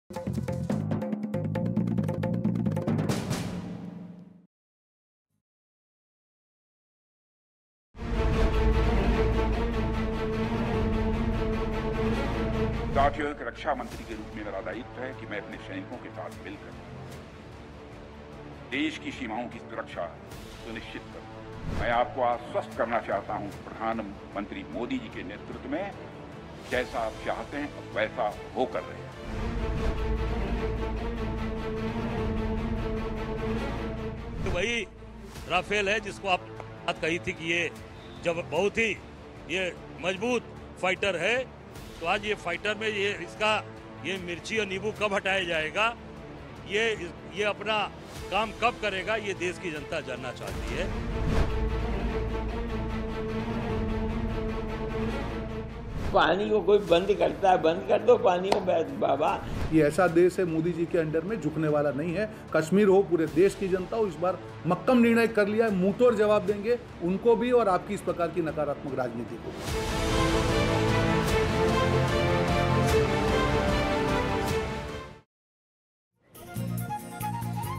साथियों, एक रक्षा मंत्री के रूप में मेरा दायित्व है कि मैं अपने सैनिकों के साथ मिलकर देश की सीमाओं की सुरक्षा सुनिश्चित करूं। मैं आपको आश्वस्त करना चाहता हूं, प्रधानमंत्री मोदी जी के नेतृत्व में जैसा आप चाहते हैं वैसा होकर रहे हैं। तो वही राफेल है जिसको आप बात कही थी कि ये जब बहुत ही ये मजबूत फाइटर है, तो आज ये फाइटर में ये मिर्ची और नींबू कब हटाया जाएगा, ये अपना काम कब करेगा, ये देश की जनता जानना चाहती है। पानी को कोई बंद करता है, बंद कर दो पानी को बाबा। ये ऐसा देश है मोदी जी के अंडर में झुकने वाला नहीं है। कश्मीर हो, पूरे देश की जनता हो, इस बार मक्कम निर्णय कर लिया है, मुंहतोड़ जवाब देंगे उनको भी और आपकी इस प्रकार की नकारात्मक राजनीति को।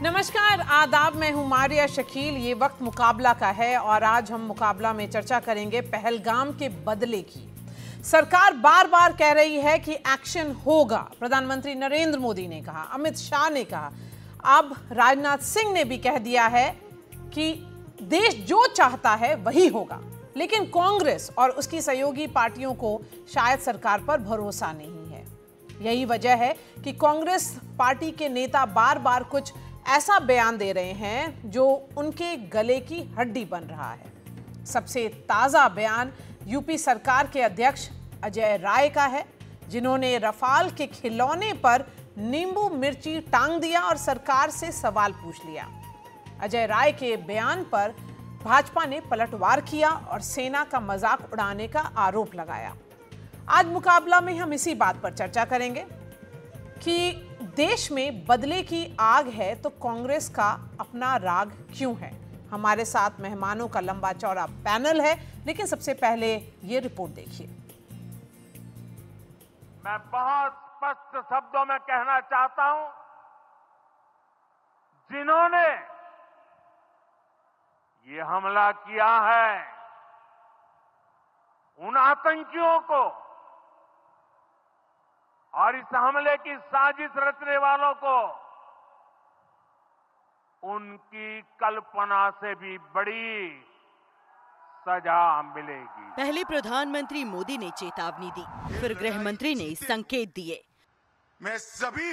नमस्कार, आदाब। मैं हूं मारिया शकील। ये वक्त मुकाबला का है और आज हम मुकाबला में चर्चा करेंगे पहलगाम के बदले की। सरकार बार बार कह रही है कि एक्शन होगा। प्रधानमंत्री नरेंद्र मोदी ने कहा, अमित शाह ने कहा, अब राजनाथ सिंह ने भी कह दिया है कि देश जो चाहता है वही होगा। लेकिन कांग्रेस और उसकी सहयोगी पार्टियों को शायद सरकार पर भरोसा नहीं है। यही वजह है कि कांग्रेस पार्टी के नेता बार बार कुछ ऐसा बयान दे रहे हैं जो उनके गले की हड्डी बन रहा है। सबसे ताज़ा बयान यूपी सरकार के अध्यक्ष अजय राय का है, जिन्होंने रफाल के खिलौने पर नींबू मिर्ची टांग दिया और सरकार से सवाल पूछ लिया। अजय राय के बयान पर भाजपा ने पलटवार किया और सेना का मजाक उड़ाने का आरोप लगाया। आज मुकाबला में हम इसी बात पर चर्चा करेंगे कि देश में बदले की आग है तो कांग्रेस का अपना राग क्यों है। हमारे साथ मेहमानों का लंबा चौड़ा पैनल है, लेकिन सबसे पहले ये रिपोर्ट देखिए। मैं बहुत स्पष्ट शब्दों में कहना चाहता हूं, जिन्होंने ये हमला किया है, उन आतंकियों को और इस हमले की साजिश रचने वालों को उनकी कल्पना से भी बड़ी सजा मिलेगी। पहले प्रधानमंत्री मोदी ने चेतावनी दी, फिर गृह मंत्री ने संकेत दिए। मैं सभी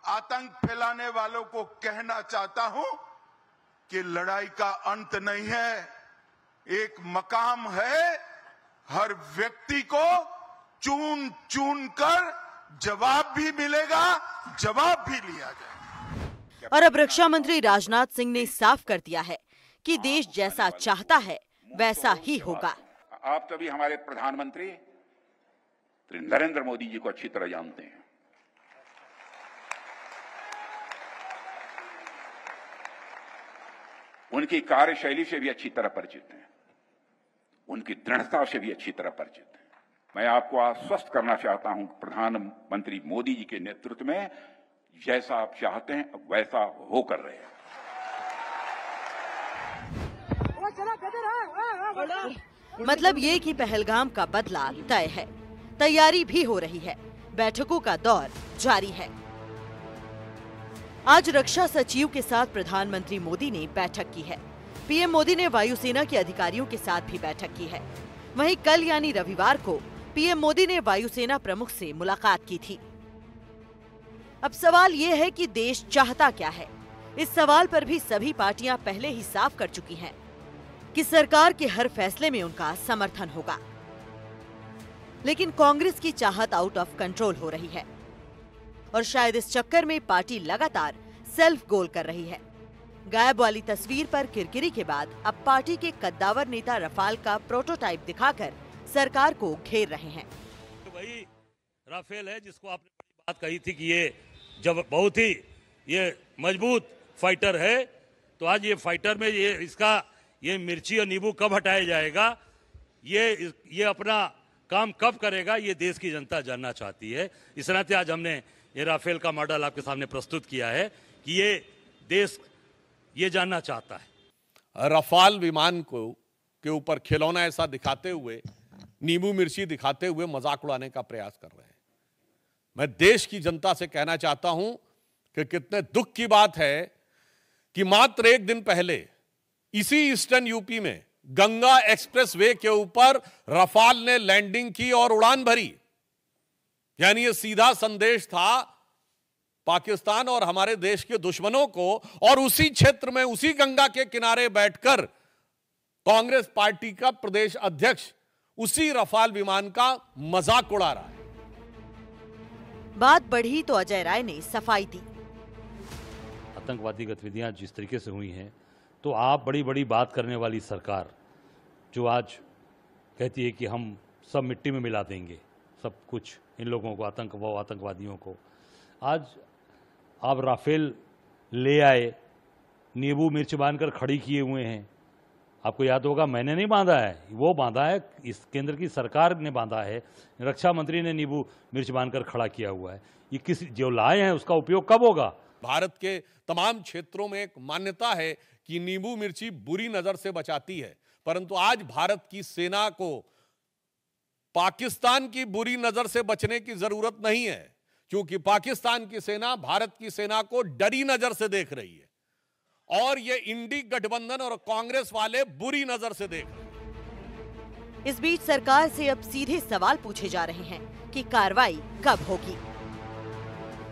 आतंक फैलाने वालों को कहना चाहता हूं कि लड़ाई का अंत नहीं है, एक मकाम है। हर व्यक्ति को चुन चुन कर जवाब भी मिलेगा, जवाब भी लिया जाएगा। और अब रक्षा मंत्री राजनाथ सिंह ने साफ कर दिया है कि देश जैसा चाहता है वैसा ही होगा। आप सभी हमारे प्रधानमंत्री नरेंद्र मोदी जी को अच्छी तरह जानते हैं। उनकी कार्यशैली से भी अच्छी तरह परिचित हैं, उनकी दृढ़ता से भी अच्छी तरह परिचित हैं। मैं आपको आश्वस्त करना चाहता हूं, प्रधानमंत्री मोदी जी के नेतृत्व में जैसा आप चाहते हैं वैसा होकर रहे हैं। मतलब ये कि पहलगाम का बदला तय है, तैयारी भी हो रही है, बैठकों का दौर जारी है। आज रक्षा सचिव के साथ प्रधानमंत्री मोदी ने बैठक की है। पीएम मोदी ने वायुसेना के अधिकारियों के साथ भी बैठक की है। वहीं कल यानी रविवार को पीएम मोदी ने वायुसेना प्रमुख से मुलाकात की थी। अब सवाल ये है कि देश चाहता क्या है। इस सवाल पर भी सभी पार्टियां पहले ही साफ कर चुकी हैं कि सरकार के हर फैसले में उनका समर्थन होगा। लेकिन कांग्रेस की चाहत आउट ऑफ कंट्रोल हो रही है और शायद इस चक्कर में पार्टी लगातार सेल्फ गोल कर रही है। गायब वाली तस्वीर पर किरकिरी के बाद अब पार्टी के कद्दावर नेता रफाल का प्रोटोटाइप दिखाकर सरकार को घेर रहे हैं। तो वही राफेल है जिसको आपने बात कही थी कि ये जब बहुत ही ये मजबूत फाइटर है, तो आज ये फाइटर में ये मिर्ची और नींबू कब हटाया जाएगा, ये अपना काम कब करेगा, ये देश की जनता जानना चाहती है। इस नाते आज हमने ये राफेल का मॉडल आपके सामने प्रस्तुत किया है कि ये देश ये जानना चाहता है। रफाल विमान को के ऊपर खिलौना ऐसा दिखाते हुए, नींबू मिर्ची दिखाते हुए मजाक उड़ाने का प्रयास कर रहे हैं। मैं देश की जनता से कहना चाहता हूं कि कितने दुख की बात है कि मात्र एक दिन पहले इसी ईस्टर्न यूपी में गंगा एक्सप्रेस वे के ऊपर रफाल ने लैंडिंग की और उड़ान भरी। यानी यह सीधा संदेश था पाकिस्तान और हमारे देश के दुश्मनों को, और उसी क्षेत्र में उसी गंगा के किनारे बैठकर कांग्रेस पार्टी का प्रदेश अध्यक्ष उसी रफाल विमान का मजाक उड़ा रहा है। बात बढ़ी तो अजय राय ने सफाई दी। आतंकवादी गतिविधियां जिस तरीके से हुई हैं, तो आप बड़ी बड़ी बात करने वाली सरकार जो आज कहती है कि हम सब मिट्टी में मिला देंगे सब कुछ इन लोगों को, आतंकवादियों को, आज आप राफेल ले आए, नींबू मिर्च बांधकर खड़ी किए हुए हैं। आपको याद होगा, मैंने नहीं बांधा है, वो बांधा है, इस केंद्र की सरकार ने बांधा है, रक्षा मंत्री ने नींबू मिर्च बांधकर खड़ा किया हुआ है। ये किस जो लाए हैं उसका उपयोग कब होगा? भारत के तमाम क्षेत्रों में एक मान्यता है कि नींबू मिर्ची बुरी नजर से बचाती है, परंतु आज भारत की सेना को पाकिस्तान की बुरी नजर से बचने की जरूरत नहीं है, क्योंकि पाकिस्तान की सेना भारत की सेना को डरी नजर से देख रही है, और ये इंडी गठबंधन और कांग्रेस वाले बुरी नजर से देख रहे हैं। इस बीच सरकार से अब सीधे सवाल पूछे जा रहे हैं कि कार्रवाई कब होगी।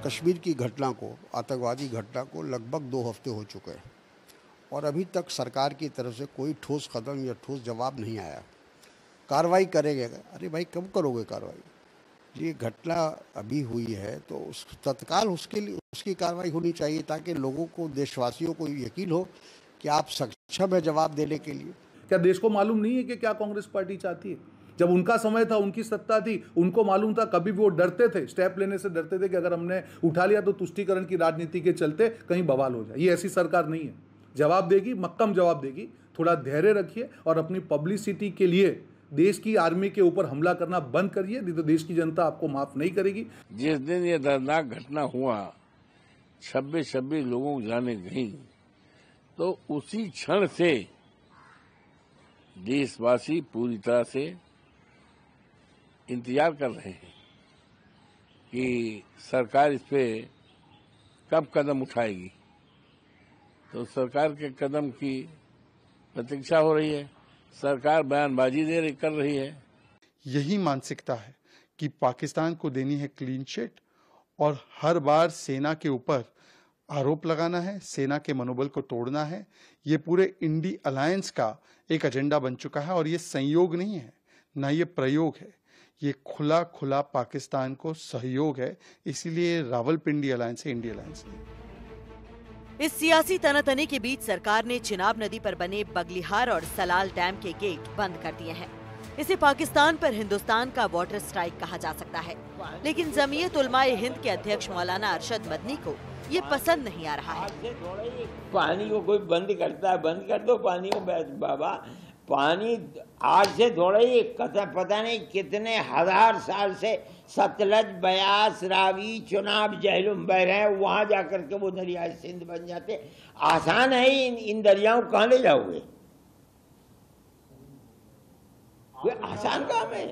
कश्मीर की घटना को, आतंकवादी घटना को लगभग 2 हफ्ते हो चुके हैं और अभी तक सरकार की तरफ से कोई ठोस कदम या ठोस जवाब नहीं आया। कार्रवाई करेंगे, अरे भाई कब करोगे कार्रवाई? ये घटना अभी हुई है तो तत्काल उसके लिए उसकी कार्रवाई होनी चाहिए, ताकि लोगों को, देशवासियों को यकीन हो कि आप सक्षम है जवाब देने के लिए। क्या देश को मालूम नहीं है कि क्या कांग्रेस पार्टी चाहती है? जब उनका समय था, उनकी सत्ता थी, उनको मालूम था। कभी भी वो डरते थे, स्टेप लेने से डरते थे कि अगर हमने उठा लिया तो तुष्टीकरण की राजनीति के चलते कहीं बवाल हो जाए। ये ऐसी सरकार नहीं है। जवाब देगी, मक्कम जवाब देगी। थोड़ा धैर्य रखिए और अपनी पब्लिसिटी के लिए देश की आर्मी के ऊपर हमला करना बंद करिए, नहीं तो देश की जनता आपको माफ नहीं करेगी। जिस दिन ये दर्दनाक घटना हुआ, 26 लोगों को जाने गई, तो उसी क्षण से देशवासी पूरी तरह से इंतजार कर रहे हैं कि सरकार इस पे कब कदम उठाएगी। तो सरकार के कदम की प्रतीक्षा हो रही है। सरकार बयानबाजी कर रही है। यही मानसिकता है कि पाकिस्तान को देनी है क्लीन चिट और हर बार सेना के ऊपर आरोप लगाना है, सेना के मनोबल को तोड़ना है। ये पूरे इंडी अलायंस का एक एजेंडा बन चुका है और ये संयोग नहीं है, ना ये प्रयोग है, ये खुला खुला पाकिस्तान को सहयोग है। इसीलिए रावलपिंडी अलायंस है, इंडी अलायंस नहीं। इस सियासी तनातनी के बीच सरकार ने चिनाब नदी पर बने बगलिहार और सलाल डैम के गेट बंद कर दिए हैं। इसे पाकिस्तान पर हिंदुस्तान का वाटर स्ट्राइक कहा जा सकता है, लेकिन जमीयत उलमाए हिंद के अध्यक्ष मौलाना अरशद मदनी को ये पसंद नहीं आ रहा है। पानी को कोई बंद करता है, बंद कर दो पानी को। बाबा, पानी आज से थोड़ा ही पता नहीं कितने हजार साल से सतलज, बयास, रावी, चुनाब, जहलुम बह रहे हैं। वहां जाकर के वो दरिया सिंध बन जाते। आसान है इन दरियाओं को कहां ले जाओगे? कोई आसान काम है?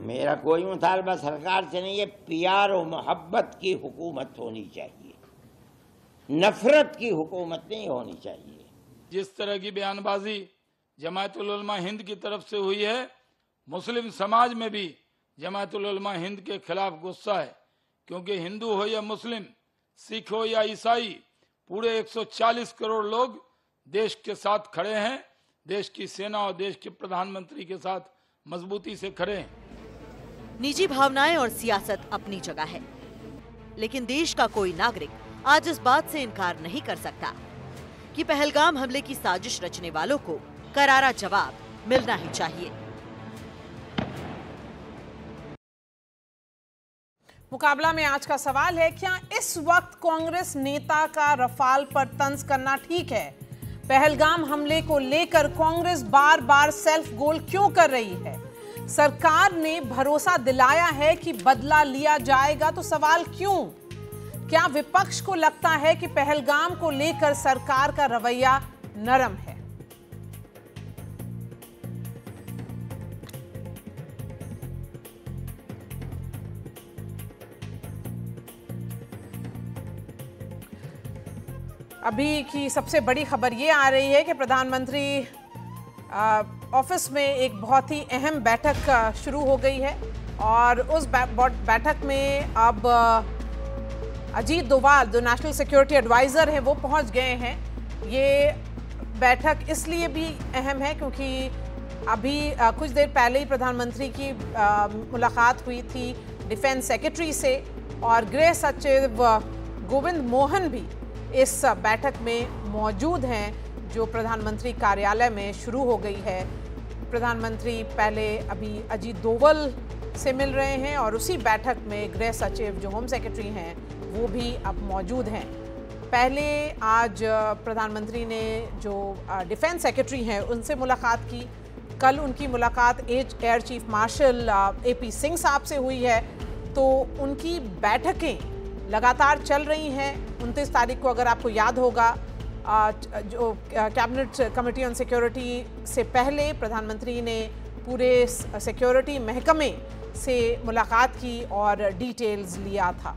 मेरा कोई मुतालबा सरकार से नहीं है। प्यार और मोहब्बत की हुकूमत होनी चाहिए, नफरत की हुकूमत नहीं होनी चाहिए। जिस तरह की बयानबाजी जमायतुल उलमा हिंद की तरफ से हुई है, मुस्लिम समाज में भी जमायतुल उलमा हिंद के खिलाफ गुस्सा है, क्योंकि हिंदू हो या मुस्लिम, सिख हो या ईसाई, पूरे 140 करोड़ लोग देश के साथ खड़े हैं। देश की सेना और देश के प्रधानमंत्री के साथ मजबूती से खड़े हैं। निजी भावनाएं और सियासत अपनी जगह है, लेकिन देश का कोई नागरिक आज इस बात से इनकार नहीं कर सकता कि पहलगाम हमले की साजिश रचने वालों को करारा जवाब मिलना ही चाहिए। मुकाबला में आज का सवाल है, क्या इस वक्त कांग्रेस नेता का रफाल पर तंज करना ठीक है? पहलगाम हमले को लेकर कांग्रेस बार बार सेल्फ गोल क्यों कर रही है? सरकार ने भरोसा दिलाया है कि बदला लिया जाएगा, तो सवाल क्यों? क्या विपक्ष को लगता है कि पहलगाम को लेकर सरकार का रवैया नरम है? अभी की सबसे बड़ी खबर ये आ रही है कि प्रधानमंत्री ऑफिस में एक बहुत ही अहम बैठक शुरू हो गई है और उस बैठक में अब अजीत डोभाल जो नेशनल सिक्योरिटी एडवाइज़र हैं वो पहुंच गए हैं। ये बैठक इसलिए भी अहम है क्योंकि अभी कुछ देर पहले ही प्रधानमंत्री की मुलाकात हुई थी डिफेंस सेक्रेटरी से और गृह सचिव गोविंद मोहन भी इस बैठक में मौजूद हैं जो प्रधानमंत्री कार्यालय में शुरू हो गई है। प्रधानमंत्री पहले अभी अजीत डोभाल से मिल रहे हैं और उसी बैठक में गृह सचिव जो होम सेक्रेटरी हैं वो भी अब मौजूद हैं। पहले आज प्रधानमंत्री ने जो डिफेंस सेक्रेटरी हैं उनसे मुलाकात की। कल उनकी मुलाकात air chief marshal AP Singh साहब से हुई है। तो उनकी बैठकें लगातार चल रही हैं। 29 तारीख को अगर आपको याद होगा जो कैबिनेट कमेटी ऑन सिक्योरिटी से पहले प्रधानमंत्री ने पूरे सिक्योरिटी महकमे से मुलाकात की और डिटेल्स लिया था।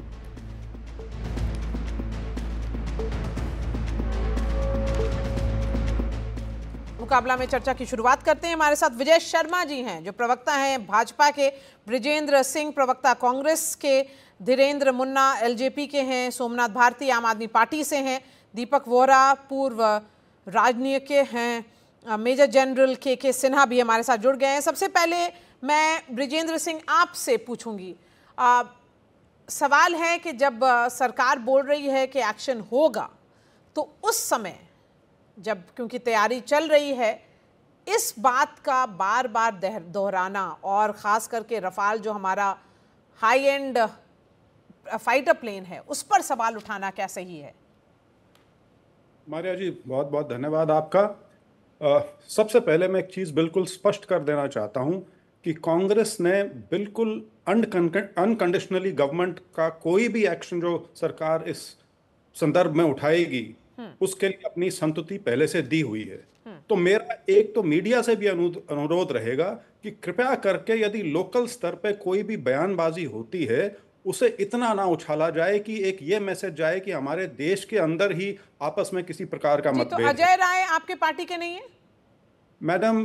मुकाबला में चर्चा की शुरुआत करते हैं। हमारे साथ विजय शर्मा जी हैं जो प्रवक्ता हैं भाजपा के, ब्रिजेंद्र सिंह प्रवक्ता कांग्रेस के, धीरेन्द्र मुन्ना LJP के हैं, सोमनाथ भारती आम आदमी पार्टी से हैं, दीपक वोरा पूर्व राजनीतिज्ञ हैं, मेजर जनरल KK सिन्हा भी हमारे साथ जुड़ गए हैं। सबसे पहले मैं ब्रिजेंद्र सिंह आपसे पूछूंगी, सवाल है कि जब सरकार बोल रही है कि एक्शन होगा तो उस समय जब क्योंकि तैयारी चल रही है इस बात का बार बार दोहराना और ख़ास करके रफाल जो हमारा हाई एंड फाइटर प्लेन है उस पर सवाल उठाना क्या सही है? मारिया जी बहुत बहुत धन्यवाद आपका। सबसे पहले मैं एक चीज़ बिल्कुल स्पष्ट कर देना चाहता हूं कि कांग्रेस ने बिल्कुल अनकंडीशनली गवर्नमेंट का कोई भी एक्शन जो सरकार इस संदर्भ में उठाएगी उसके लिए अपनी संतुति पहले से दी हुई है। तो मेरा एक तो मीडिया से भी अनुरोध रहेगा कि कृपया करके यदि लोकल स्तर पे कोई भी बयानबाजी होती है उसे इतना ना उछाला जाए कि एक ये मैसेज जाए कि हमारे देश के अंदर ही आपस में किसी प्रकार का मतभेद। तो अजय राय आपके पार्टी के नहीं है? मैडम,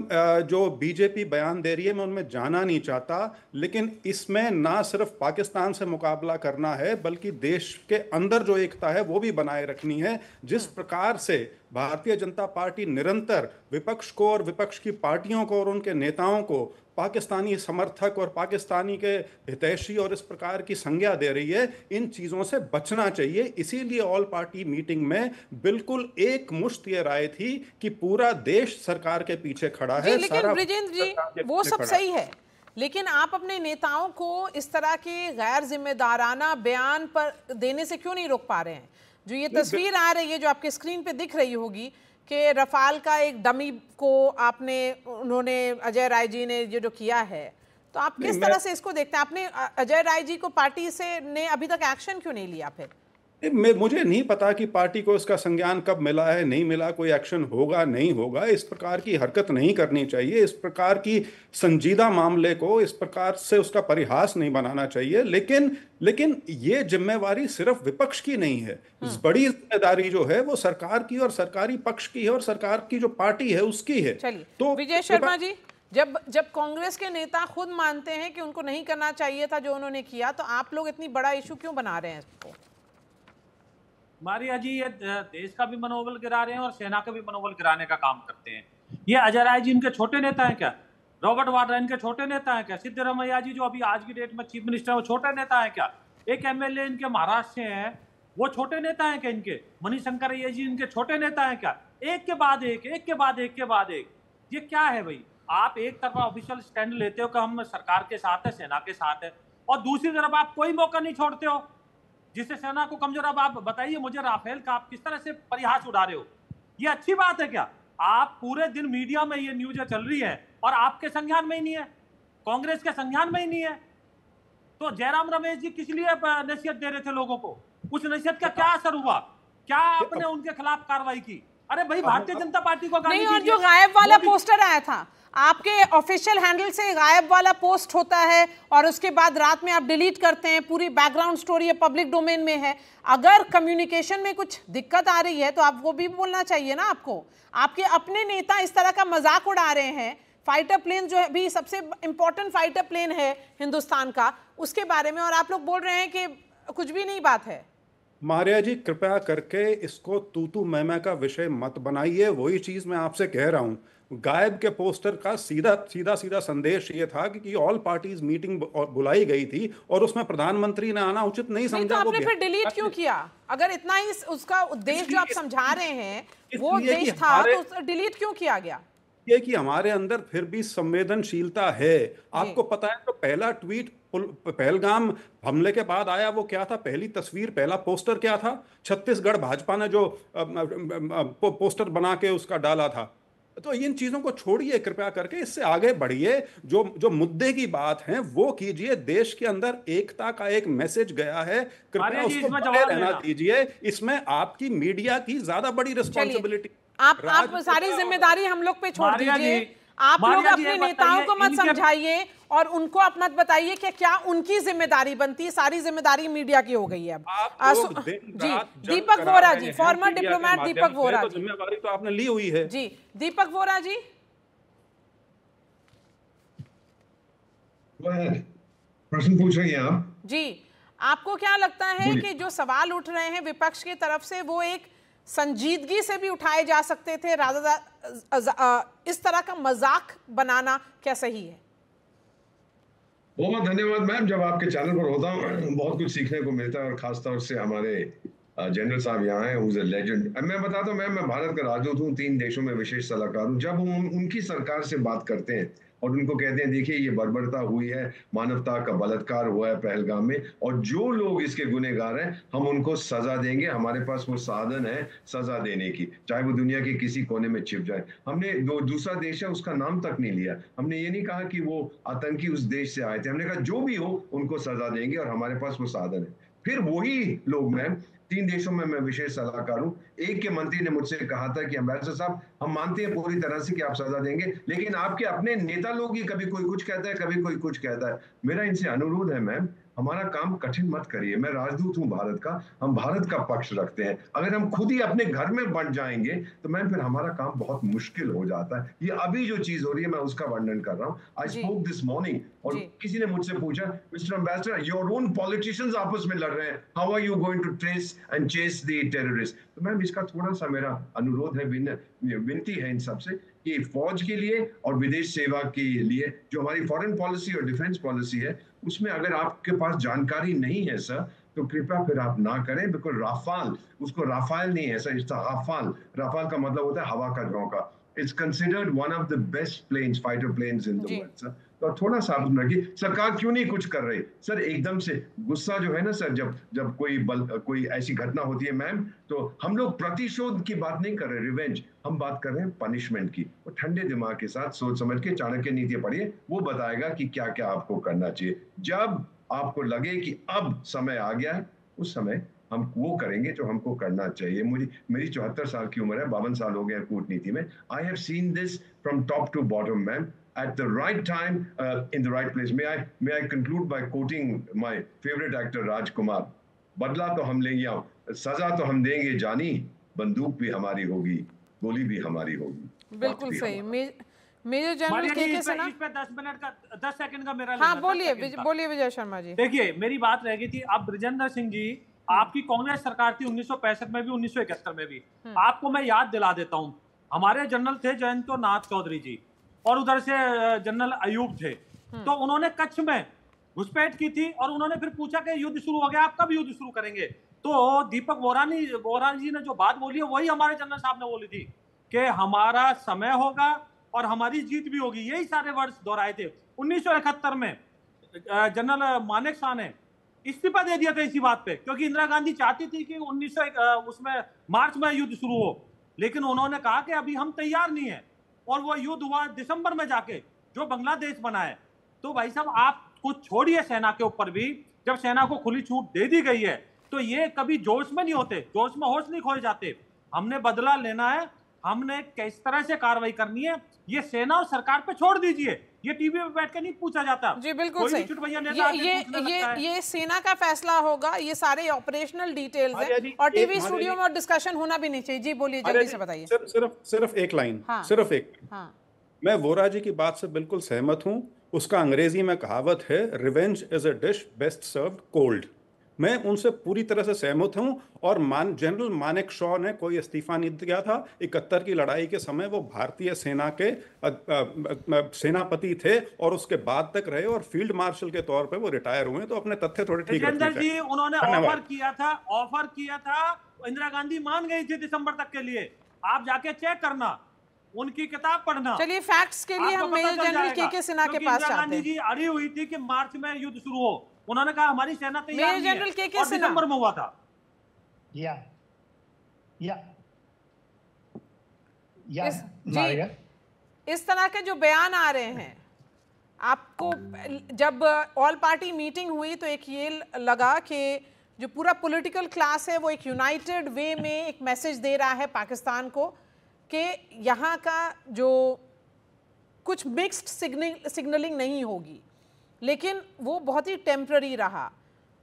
जो बीजेपी बयान दे रही है मैं उनमें जाना नहीं चाहता, लेकिन इसमें ना सिर्फ पाकिस्तान से मुकाबला करना है बल्कि देश के अंदर जो एकता है वो भी बनाए रखनी है। जिस प्रकार से भारतीय जनता पार्टी निरंतर विपक्ष को और विपक्ष की पार्टियों को और उनके नेताओं को पाकिस्तानी समर्थक और पाकिस्तानी के हितैषी और इस प्रकार की संज्ञा दे रही है, इन चीजों से बचना चाहिए। इसीलिए ऑल पार्टी मीटिंग में बिल्कुल एक मुश्त ये राय थी कि पूरा देश सरकार के पीछे खड़ा है। लेकिन ब्रिजेंद्र जी वो सब सही है, लेकिन आप अपने नेताओं को इस तरह के गैर जिम्मेदाराना बयान पर देने से क्यों नहीं रोक पा रहे हैं? जो ये तस्वीर आ रही है जो आपके स्क्रीन पे दिख रही होगी कि रफाल का एक डमी को उन्होंने अजय राय जी ने जो किया है, तो आप किस तरह से इसको देखते हैं? आपने अजय राय जी को पार्टी से ने अभी तक एक्शन क्यों नहीं लिया? फिर मुझे नहीं पता कि पार्टी को इसका संज्ञान कब मिला है, नहीं मिला, कोई एक्शन होगा नहीं होगा। इस प्रकार की हरकत नहीं करनी चाहिए। इस प्रकार की संजीदा मामले को इस प्रकार से उसका परिहास नहीं बनाना चाहिए। लेकिन ये जिम्मेवारी सिर्फ विपक्ष की नहीं है। बड़ी जिम्मेदारी जो है वो सरकार की और सरकारी पक्ष की है और सरकार की जो पार्टी है उसकी है। तो विजय शर्मा जी, जब कांग्रेस के नेता खुद मानते हैं कि उनको नहीं करना चाहिए था जो उन्होंने किया, तो आप लोग इतनी बड़ा इशू क्यों बना रहे हैं इसको? मारिया जी, ये देश का भी मनोबल गिरा रहे हैं और सेना का भी मनोबल गिराने का काम करते हैं। ये अजय राय जी इनके छोटे नेता हैं क्या? रॉबर्ट वाड्रा इनके छोटे नेता हैं क्या? सिद्धरामैया जी जो अभी आज की डेट में चीफ मिनिस्टर है वो छोटे नेता हैं क्या? एक MLA इनके महाराष्ट्र से हैं, वो छोटे नेता हैं क्या इनके? मणिशंकर अय्यर जी इनके छोटे नेता हैं क्या? एक के बाद एक, एक के बाद एक के बाद एक, ये क्या है भाई? आप एक तरफा ऑफिशियल स्टैंड लेते हो कि हम सरकार के साथ है, सेना के साथ है, और दूसरी तरफ आप कोई मौका नहीं छोड़ते हो जिससे सेना को कमजोर। अब आप बताइए मुझे राफेल का आप किस तरह से परिहास उड़ा रहे हो? ये अच्छी बात है क्या? आप पूरे दिन मीडिया में ये न्यूज़ चल रही है और आपके संज्ञान में ही नहीं है। कांग्रेस के संज्ञान में ही नहीं है। तो जयराम रमेश जी किस लिए नसीहत दे रहे थे लोगों को? उस नसीहत का क्या असर हुआ? क्या आपने उनके खिलाफ कार्रवाई की? अरे भाई भारतीय जनता पार्टी को नहीं, और जो गायब वाला पोस्टर आया था आपके ऑफिशियल हैंडल से, गायब वाला पोस्ट होता है और उसके बाद रात में आप डिलीट करते हैं, पूरी बैकग्राउंड स्टोरी पब्लिक डोमेन में है। अगर कम्युनिकेशन में कुछ दिक्कत आ रही है तो आप वो भी बोलना चाहिए ना आपको। आपके अपने नेता इस तरह का मजाक उड़ा रहे हैं। फाइटर प्लेन जो है भी सबसे इंपॉर्टेंट फाइटर प्लेन है हिंदुस्तान का, उसके बारे में, और आप लोग बोल रहे हैं कि कुछ भी नहीं बात है। मारिया जी कृपया करके इसको तू मैं का विषय मत बनाइए। वही चीज मैं आपसे कह रहा हूँ। गायब के पोस्टर का सीधा संदेश ये था कि ऑल पार्टीज मीटिंग बुलाई गई थी और उसमें प्रधानमंत्री ने आना उचित नहीं समझा। तो आपने फिर डिलीट क्यों किया? अगर इतना ही उसका उद्देश्य जो आप समझा रहे हैं वो उद्देश्य था तो डिलीट क्यों किया गया? ये कि हमारे अंदर फिर भी संवेदनशीलता है। आपको पता है तो पहला ट्वीट पहलगाम हमले के बाद आया वो क्या था? पहली तस्वीर, पहला पोस्टर क्या था? छत्तीसगढ़ भाजपा ने जो पोस्टर बना के उसका डाला था। तो इन चीजों को छोड़िए कृपया करके, इससे आगे बढ़िए। जो मुद्दे की बात है वो कीजिए। देश के अंदर एकता का एक मैसेज गया है, कृपया उसको बने रहना दीजिए। इसमें आपकी मीडिया की ज्यादा बड़ी रिस्पॉन्सिबिलिटी। आप सारी जिम्मेदारी हम लोग पे छोड़ दीजिए। आप लोग अपने नेताओं को मत समझाइए और उनको आप मत बताइए कि क्या उनकी जिम्मेदारी बनती है। सारी जिम्मेदारी मीडिया की हो गई है अब। जी दीपक वोरा जी, फॉर्मर डिप्लोमेट दीपक वोरा जी, जिम्मेदारी तो आपने ली हुई है। जी दीपक वोरा जी, प्रश्न पूछ रही हैं आप? जी, आपको क्या लगता है कि जो सवाल उठ रहे हैं विपक्ष की तरफ से वो एक संजीदगी से भी उठाए जा सकते थे? इस तरह का मजाक बनाना क्या सही है? बहुत धन्यवाद मैम। जब आपके चैनल पर होता हूँ बहुत कुछ सीखने को मिलता है और खासतौर से हमारे जनरल साहब यहाँ हैं, हु इज अ लेजेंड। मैं बताता हूँ मैम, मैं भारत का राजदूत हूँ, 3 देशों में विशेष सलाहकार हूँ। जब हम उनकी सरकार से बात करते हैं और उनको कहते हैं देखिए ये बर्बरता हुई है, मानवता का बलात्कार हुआ है पहलगाम में, और जो लोग इसके गुनहगार हैं हम उनको सजा देंगे, हमारे पास वो साधन है सजा देने की, चाहे वो दुनिया के किसी कोने में छिप जाए। हमने दूसरा देश है उसका नाम तक नहीं लिया। हमने ये नहीं कहा कि वो आतंकी उस देश से आए थे, हमने कहा जो भी हो उनको सजा देंगे और हमारे पास वो साधन है। फिर वही लोग, मैम 3 देशों में मैं विशेष सलाहकार हूँ। एक के मंत्री ने मुझसे कहा था कि अम्बेसडर साहब हम मानते हैं पूरी तरह से कि आप सजा देंगे, लेकिन आपके अपने नेता लोग ही कभी कोई कुछ कहता है कभी कोई कुछ कहता है। मेरा इनसे अनुरोध है मैम, हमारा काम कठिन मत करिए। मैं राजदूत हूं भारत का, हम भारत का पक्ष रखते हैं। अगर हम खुद ही अपने घर में बंट जाएंगे तो मैम फिर हमारा काम बहुत मुश्किल हो जाता है। ये अभी जो चीज हो रही है मैं उसका वर्णन कर रहा हूँ। आई स्पोक दिस मॉर्निंग और किसी ने मुझसे पूछा mister ambassador your own politicians आपस में लड़ रहे हैं, how are you going to trace and chase the terrorist? तो मैम इसका थोड़ा सा मेरा अनुरोध है, विनती है इन सबसे कि फौज के लिए और विदेश सेवा के लिए जो हमारी फॉरेन पॉलिसी और डिफेंस पॉलिसी है उसमें अगर आपके पास जानकारी नहीं है सर तो कृपया फिर आप ना करें। बिल्कुल राफाल, उसको राफाल नहीं है सर, इसका राफाल, राफाल का मतलब होता है हवा का झोंका। It's considered one of the best planes, fighter planes in the world sir. तो थोड़ा सा आप रखिए, सरकार क्यों नहीं कुछ कर रही सर? एकदम से गुस्सा जो है ना सर, जब कोई ऐसी घटना होती है मैम, तो हम लोग प्रतिशोध की बात नहीं कर रहे, रिवेंज, हम बात कर रहे हैं पनिशमेंट की। और ठंडे दिमाग के साथ सोच समझ के चाणक्य नीति पढ़िए, वो बताएगा कि क्या क्या आपको करना चाहिए। जब आपको लगे कि अब समय आ गया है उस समय हम वो करेंगे जो हमको करना चाहिए। मेरी 74 साल की उम्र है, 52 साल हो गया कूटनीति में। I have seen this from top to bottom ma'am, at the right time, in the right place. May I conclude by quoting my favorite actor Rajkumar? बदला तो हम लेंगे, सजा तो हम देंगे जानी, बंदूक भी हमारी होगी, गोली भी हमारी होगी। बिल्कुल सही। मेजर जनरल के सना इस पे 10 मिनट का 10 सेकंड का मेरा, हाँ बोलिए विजय शर्मा जी। देखिए मेरी बात रह गई थी, अब ब्रिजेंद्र सिंह जी आपकी कांग्रेस सरकार थी 1965 में भी 1971 में भी। आपको मैं याद दिला देता हूँ, हमारे जनरल थे जयंतो नाथ चौधरी जी और उधर से जनरल अयूब थे। तो उन्होंने कच्छ में घुसपैठ की थी और उन्होंने फिर पूछा कि युद्ध शुरू हो गया, आप कब युद्ध शुरू करेंगे? तो दीपक वोरा जी ने जो बात बोली है वही हमारे जनरल साहब ने बोली थी कि हमारा समय होगा और हमारी जीत भी होगी। यही सारे वर्ड्स दोहराए थे। 1971 में जनरल मानेक शाह ने इस्तीफा दे दिया था इसी बात पे, क्योंकि इंदिरा गांधी चाहती थी कि 19 मार्च में युद्ध शुरू हो, लेकिन उन्होंने कहा कि अभी हम तैयार नहीं है। और वो युद्ध हुआ दिसंबर में जाके, जो बांग्लादेश बना है। तो भाई साहब आप कुछ छोड़िए सेना के ऊपर भी, जब सेना को खुली छूट दे दी गई है तो ये कभी जोश में नहीं होते, जोश में होश नहीं खोए जाते। हमने बदला लेना है, हमने किस तरह से कार्रवाई करनी है ये सेना और सरकार पे छोड़ दीजिए, ये टीवी पे बैठ के नहीं पूछा जाता। जी बिल्कुल सही। ये सेना का फैसला होगा, ये सारे ऑपरेशनल डिटेल्स हैं और टीवी स्टूडियो में डिस्कशन होना भी नहीं चाहिए। जी बोलिए, जल्दी से बताइए। सिर्फ एक लाइन, हाँ, सिर्फ एक। हाँ। मैं वोरा जी की बात से बिल्कुल सहमत हूं। उसका अंग्रेजी में कहावत है, revenge is a dish best served cold. मैं उनसे पूरी तरह से सहमत हूं। और जनरल मानेक शॉ ने कोई इस्तीफा नहीं दिया था। 71 की लड़ाई के समय वो भारतीय सेना के सेनापति थे और उसके बाद तक रहे और फील्ड मार्शल के तौर पे वो रिटायर हुए। तो अपने तथ्य थोड़े ठीक रखने चाहिए। जी उन्होंने ऑफर किया था, इंदिरा गांधी मान गई थी दिसंबर तक के लिए। आप जाके चेक करना, उनकी किताब पढ़ना। चलिए फैक्ट्स के लिए हम मेजर जनरल के सिन्हा के पास जाते हैं। गांधी जी अड़ी हुई थी कि मार्च में युद्ध शुरू हो, उन्होंने कहा हमारी सेना तैयार नहीं है। मेजर जनरल के सिन्हा दिसंबर में हुआ था। इस तरह के जो बयान आ रहे हैं आपको, जब ऑल पार्टी मीटिंग हुई तो एक ये लगा कि जो पूरा पॉलिटिकल क्लास है वो एक यूनाइटेड वे में एक मैसेज दे रहा है पाकिस्तान को कि यहाँ का जो कुछ मिक्स्ड सिग्नलिंग नहीं होगी, लेकिन वो बहुत ही टेम्पररी रहा।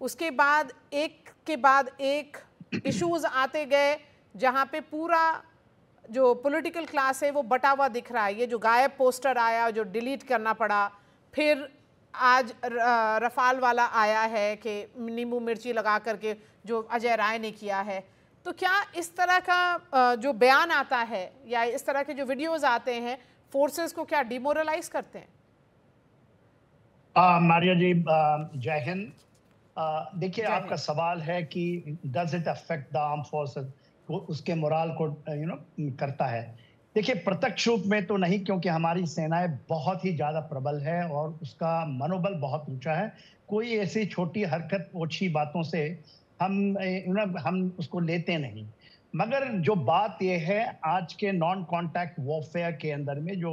उसके बाद एक के बाद एक इश्यूज आते गए जहाँ पे पूरा जो पॉलिटिकल क्लास है वो बटा हुआ दिख रहा है। ये जो गायब पोस्टर आया जो डिलीट करना पड़ा, फिर आज रफाल वाला आया है कि नींबू मिर्ची लगा करके जो अजय राय ने किया है। तो क्या इस तरह का जो बयान आता है या इस तरह के जो वीडियोस आते हैं फोर्सेस को क्या डिमोरलाइज करते हैं? मारिया जी जय हिंद। देखिए आपका सवाल है कि does it affect the arm forces, उसके मोराल को करता है। देखिए प्रत्यक्ष रूप में तो नहीं, क्योंकि हमारी सेनाएं बहुत ही ज़्यादा प्रबल है और उसका मनोबल बहुत ऊंचा है। कोई ऐसी छोटी हरकत ओछी बातों से हम उसको लेते नहीं। मगर जो बात यह है आज के नॉन कांटेक्ट वॉरफेयर के अंदर में जो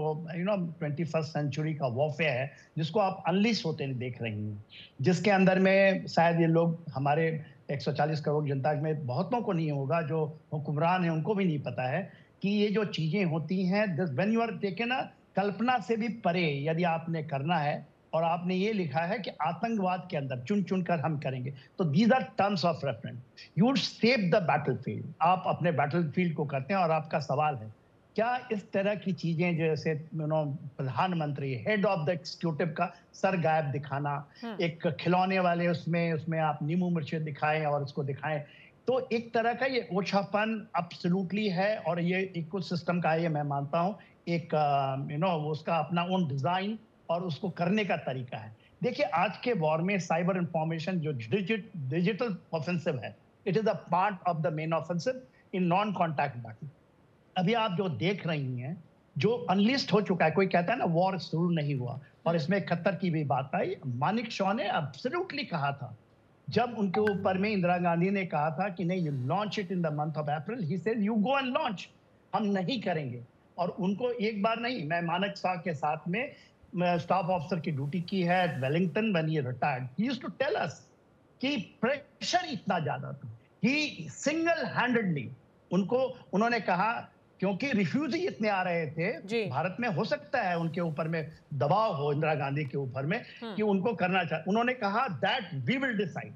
21st सेंचुरी का वॉरफेयर है जिसको आप अनलिस्ट होते देख रही हैं, जिसके अंदर में शायद ये लोग हमारे 140 करोड़ जनता में बहुतों को नहीं होगा, जो हुक्मरान है उनको भी नहीं पता है कि ये जो चीजें होती हैं व्हेन यू आर टेकन कल्पना से भी परे यदि आपने करना है और आपने ये लिखा है कि आतंकवाद के अंदर चुन चुन कर हम करेंगे, तो these are terms of reference. You save the battlefield, आप अपने बैटलफील्ड को करते हैं। और आपका सवाल है क्या इस तरह की चीजें जैसे प्रधानमंत्री हेड ऑफ द एग्जीक्यूटिव का सर गायब दिखाना, एक खिलौने वाले उसमें आप नींबू मिर्ची दिखाएं और उसको दिखाएं, तो एक तरह का ये ओछापन अब्सोल्युटली है। और ये इकोसिस्टम का ये मैं मानता हूँ एक उसका अपना ओन डिजाइन और उसको करने का तरीका है। देखिए आज के वॉर में साइबर इंफॉर्मेशन जो डिजिटल ऑफेंसिव है, it is a part of the main offensive in non contact battle. अभी आप जो देख रही हैं जो अनलिस्ट हो चुका है, कोई कहता है ना वॉर शुरू नहीं हुआ, और इसमें 71 की भी बात आई। मानिक शॉ ने एब्सोल्युटली कहा था जब उनके ऊपर में इंदिरा गांधी ने कहा था कि नहीं you launch it in the month of April, he said you go and launch, हम नहीं करेंगे। और उनको एक बार नहीं, मैं मानिक शॉ के साथ में स्टाफ ऑफिसर की ड्यूटी की है Wellington when he retired, he used to tell us कि प्रेशर इतना ज्यादा था। ही सिंगल हैंडेडली उन्होंने कहा, क्योंकि रिफ्यूजी इतने आ रहे थे भारत में, हो सकता है उनके ऊपर में दबाव हो इंदिरा गांधी के ऊपर में कि उनको करना चाहिए। उन्होंने कहा that we will decide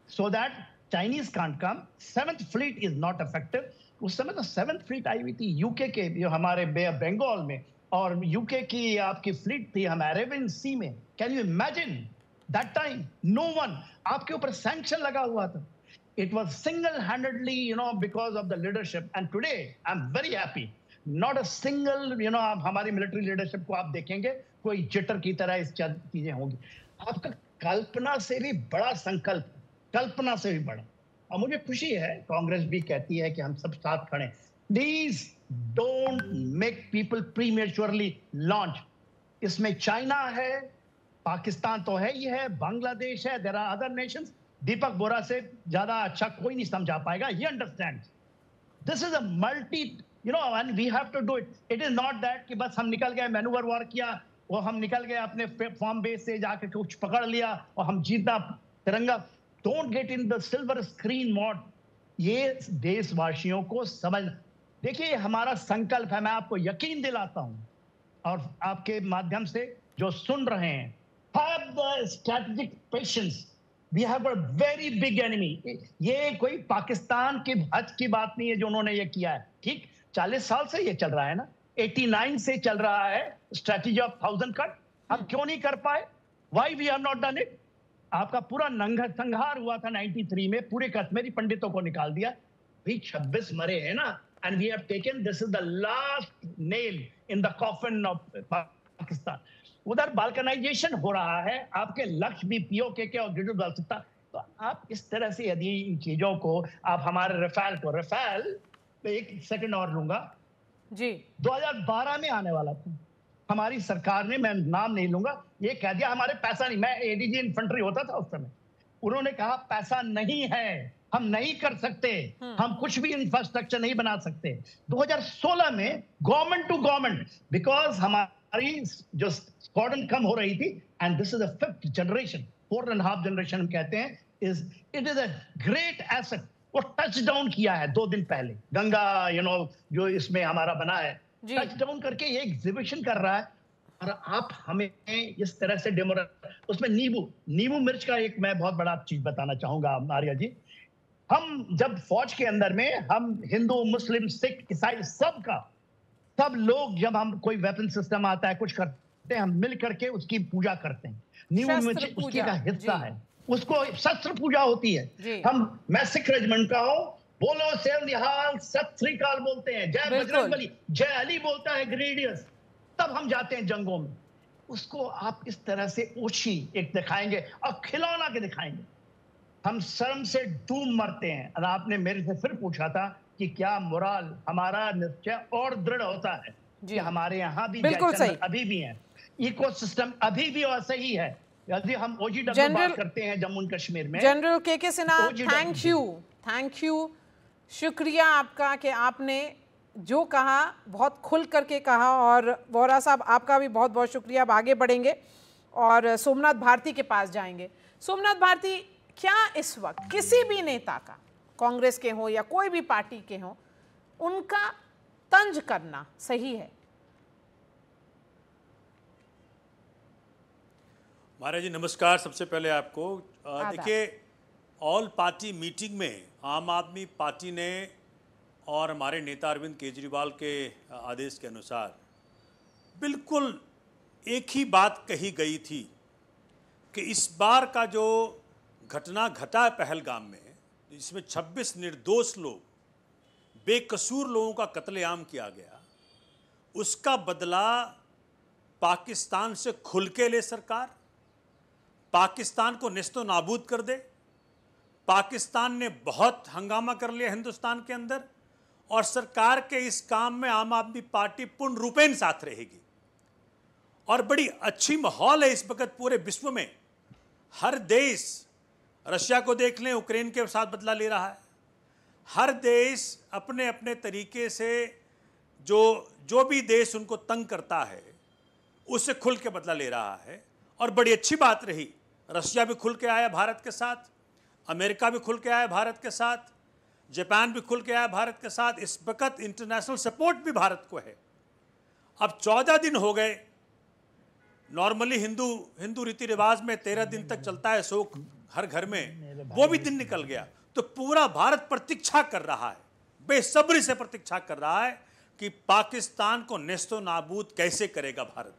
so that Chinese can't come, 7th fleet is not effective. उस समय तो 7th फ्लीट आई हुई थी यूके के जो हमारे बंगाल में, और यूके की आपकी फ्लीट थी हम अरेबियन सी में। Can you imagine that time? No one, आपके ऊपर सैंक्शन लगा हुआ था। It was single-handedly, because of the leadership. And today, I'm very happy. Not a single, आप हमारी military leadership को आप देखेंगे, कोई जिटर की तरह इस चीजें होंगी। आपका कल्पना से भी बड़ा संकल्प, कल्पना से भी बड़ा। और मुझे खुशी है कांग्रेस भी कहती है कि हम सब साथ खड़े। Please don't make people prematurely launch. इसमें चाइना है, पाकिस्तान तो है ही है, बांग्लादेश है, there are other nations. दीपक बोरा से ज्यादा अच्छा कोई नहीं समझा पाएगा। He understands. This is a multi, and we have to do it. It is not that कि बस हम निकल गए, मैनूवर वॉर किया, वो हम निकल गए अपने फॉर्म बेस से, जाकर कुछ पकड़ लिया और हम जीता तिरंगा। Don't get in the silver screen mode. ये देशवासियों को समझ, देखिए हमारा संकल्प है, मैं आपको यकीन दिलाता हूं और आपके माध्यम से जो सुन रहे हैं, have the strategic patience. We have a very big enemy. ये कोई पाकिस्तान के हज की बात नहीं है जो उन्होंने ये किया है, ठीक 40 साल से ये चल रहा है ना, 89 से चल रहा है स्ट्रेटजी ऑफ 1000 कट। हम क्यों नहीं कर पाए? Why we have not done it? आपका पूरा संहार हुआ था 93 में, पूरे कश्मीरी पंडितों को निकाल दिया, भी 26 मरे हैं ना, and we have taken, this is the last nail in the coffin of Pakistan. उधर बाल्कनाइजेशन हो रहा है, आपके लक्ष्य भी पीओके के और गिरफ्त डाल सकता। तो आप इस तरह से यदि इन चीजों को आप हमारे रफाल एक सेकंड और लूंगा जी, 2012 में आने वाला था, हमारी सरकार ने, मैं नाम नहीं लूंगा, ये कह दिया हमारे पैसा नहीं, मैं एडीजी इन्फेंट्री होता था उस समय, उन्होंने कहा पैसा नहीं है, हम नहीं कर सकते, हम कुछ भी इंफ्रास्ट्रक्चर नहीं बना सकते। 2016 में गवर्नमेंट टू गवर्नमेंट, बिकॉज हमारी जो स्क्वाड्रन कम हो रही थी, and this is the 5th generation, 4.5 generation हम कहते हैं, it is a great asset. वो टच डाउन किया है 2 दिन पहले, गंगा जो इसमें हमारा बना है, टच डाउन करके ये एग्जीबिशन कर रहा है, और आप हमें इस तरह से उसमें नींबू मिर्च का एक मैं बहुत बड़ा चीज बताना चाहूंगा आर्या जी। हम जब फौज के अंदर में, हम हिंदू मुस्लिम सिख ईसाई सब लोग, जब हम कोई वेपन सिस्टम आता है, कुछ करते हैं, हम मिल करके उसकी पूजा करते हैं। नींबू मिर्च उसकी का हिस्सा है, उसको शस्त्र पूजा होती है। मैं सिख रेजिमेंट का हूं, बोलो सेव निहाल, सत श्री अकाल बोलते हैं, जय बजरंगबली, जय अली बोलता है ग्रेडियस, तब हम जाते हैं जंगों में। उसको आप इस तरह से ओछी एक दिखाएंगे और खिलौना के दिखाएंगे, हम शर्म से डूब मरते हैं। और आपने मेरे से फिर पूछा था कि क्या मोराल, हमारा निश्चय और दृढ़ होता है कि हमारे यहाँ भी अभी भी है, इकोसिस्टम अभी भी और सही है। यदि हम OGW बात करते हैं जम्मू एंड कश्मीर में, जनरल के सिन्हा, थैंक यू, शुक्रिया आपका कि आपने जो कहा बहुत खुल करके कहा, और वोहरा साहब आपका भी बहुत बहुत शुक्रिया। अब आगे बढ़ेंगे और सोमनाथ भारती के पास जाएंगे। सोमनाथ भारती, क्या इस वक्त किसी भी नेता का, कांग्रेस के हो या कोई भी पार्टी के हो, उनका तंज करना सही है? महाराज जी नमस्कार। सबसे पहले आपको देखिए, ऑल पार्टी मीटिंग में आम आदमी पार्टी ने और हमारे नेता अरविंद केजरीवाल के आदेश के अनुसार बिल्कुल एक ही बात कही गई थी कि इस बार का जो घटना घटा है पहलगाम में, जिसमें 26 निर्दोष लोग, बेकसूर लोगों का कत्लेआम किया गया, उसका बदला पाकिस्तान से खुल के ले सरकार, पाकिस्तान को नेस्तो नाबूद कर दे। पाकिस्तान ने बहुत हंगामा कर लिया हिंदुस्तान के अंदर, और सरकार के इस काम में आम आदमी पार्टी पूर्ण रूपेण साथ रहेगी। और बड़ी अच्छी माहौल है इस वक्त पूरे विश्व में। हर देश, रशिया को देख लें, यूक्रेन के साथ बदला ले रहा है। हर देश अपने अपने तरीके से जो भी देश उनको तंग करता है उससे खुल के बदला ले रहा है। और बड़ी अच्छी बात रही, रशिया भी खुल के आया भारत के साथ, अमेरिका भी खुल के आया भारत के साथ, जापान भी खुल के आया भारत के साथ। इस वक्त इंटरनेशनल सपोर्ट भी भारत को है। अब 14 दिन हो गए। नॉर्मली हिंदू रीति रिवाज में 13 दिन तक चलता है शोक हर घर में, वो भी दिन निकल गया। तो पूरा भारत प्रतीक्षा कर रहा है, बेसब्री से प्रतीक्षा कर रहा है कि पाकिस्तान को नेस्तो नाबूद कैसे करेगा भारत।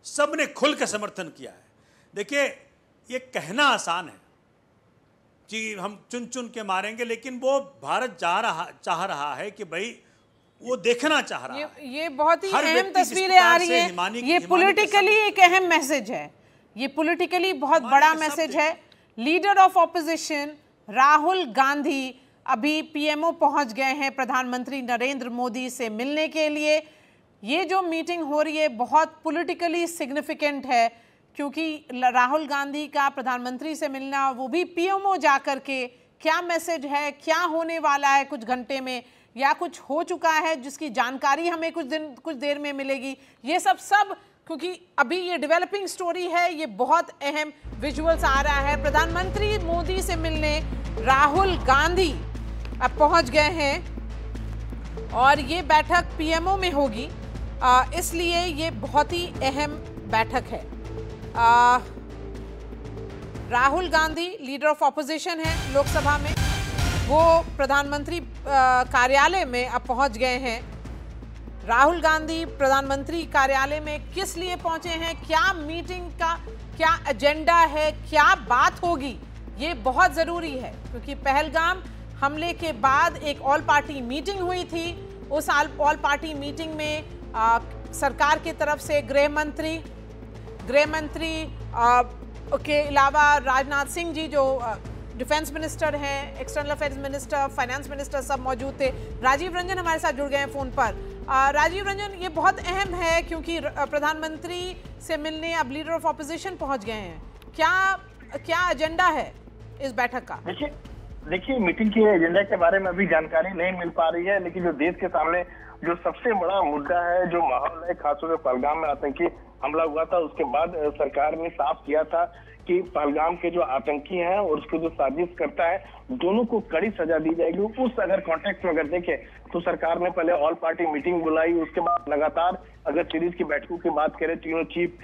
सबने खुल के समर्थन किया है। देखिए, ये कहना आसान है कि हम चुन चुन के मारेंगे, लेकिन वो भारत चाह रहा है कि भाई वो देखना चाह रहा है। ये बहुत ही अहम तस्वीरें आ रही हैं। ये पॉलिटिकली एक अहम मैसेज है, ये पॉलिटिकली बहुत बड़ा मैसेज है। Leader of opposition Rahul Gandhi अभी पीएमओ पहुंच गए हैं प्रधानमंत्री नरेंद्र मोदी से मिलने के लिए। ये जो मीटिंग हो रही है बहुत पॉलिटिकली सिग्निफिकेंट है, क्योंकि राहुल गांधी का प्रधानमंत्री से मिलना, वो भी पीएमओ जाकर के, क्या मैसेज है, क्या होने वाला है कुछ घंटे में, या कुछ हो चुका है जिसकी जानकारी हमें कुछ देर में मिलेगी, ये सब क्योंकि अभी ये डेवलपिंग स्टोरी है, ये बहुत अहम विजुअल्स आ रहा है। प्रधानमंत्री मोदी से मिलने राहुल गांधी अब पहुंच गए हैं और ये बैठक पीएमओ में होगी, इसलिए ये बहुत ही अहम बैठक है। Rahul Gandhi leader of opposition है लोकसभा में, वो प्रधानमंत्री कार्यालय में अब पहुंच गए हैं। राहुल गांधी प्रधानमंत्री कार्यालय में किस लिए पहुंचे हैं, क्या मीटिंग का क्या एजेंडा है, क्या बात होगी, ये बहुत ज़रूरी है क्योंकि पहलगाम हमले के बाद एक ऑल पार्टी मीटिंग हुई थी। उस ऑल पार्टी मीटिंग में सरकार की तरफ से गृह मंत्री के अलावा राजनाथ सिंह जी जो डिफेंस मिनिस्टर हैं, external affairs minister, finance minister सब मौजूद थे। राजीव रंजन हमारे साथ जुड़ गए हैं फ़ोन पर। राजीव रंजन, ये बहुत अहम है क्योंकि प्रधानमंत्री से मिलने अब लीडर ऑफ ऑपोजिशन पहुंच गए हैं। क्या एजेंडा है इस बैठक का? देखिए मीटिंग के एजेंडा के बारे में अभी जानकारी नहीं मिल पा रही है, लेकिन जो देश के सामने जो सबसे बड़ा मुद्दा है, जो माहौल है, खासतौर से पहलगाम में आतंकी हमला हुआ था, उसके बाद सरकार ने साफ किया था कि पहलगाम के जो आतंकी हैं और उसको जो साजिश करता है, दोनों को कड़ी सजा दी जाएगी। उस अगर कॉन्टेक्स्ट में अगर देखें तो सरकार ने पहले ऑल पार्टी मीटिंग बुलाई, उसके बाद लगातार अगर सीरीज की बैठकों की बात करें, तीनों चीफ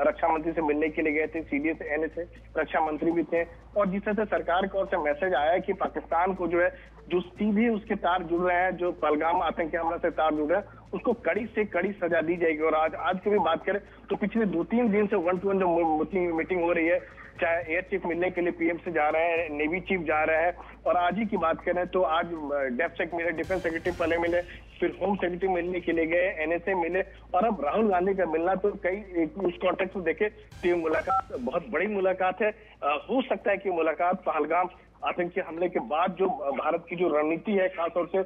रक्षा मंत्री से मिलने के लिए गए थे, सीडीएस एनएसए रक्षा मंत्री भी थे, और जिस तरह से सरकार की ओर से मैसेज आया कि पाकिस्तान को जो है जो सीधे उसके तार जुड़ रहे हैं, जो पहलगाम आतंकी हमला से तार जुड़ रहे हैं, उसको कड़ी से कड़ी सजा दी जाएगी। और आज की भी बात करें तो पिछले 2-3 दिन से 1-to-1 जो मीटिंग हो रही है, चाहे एयर चीफ मिलने के लिए पीएम से जा रहे हैं, नेवी चीफ जा रहे हैं, और आज ही की बात करें तो आज डेफसेक मिले, डिफेंस सेक्रेटरी पहले मिले, फिर होम सेक्रेटरी मिलने के लिए गए, एनएसए मिले, और अब राहुल गांधी का मिलना, तो कई उस कॉन्टेक्स्ट में देखे तो ये मुलाकात बहुत बड़ी मुलाकात है। हो सकता है कि मुलाकात पहलगाम आतंकी हमले के बाद जो भारत की जो रणनीति है, खासतौर से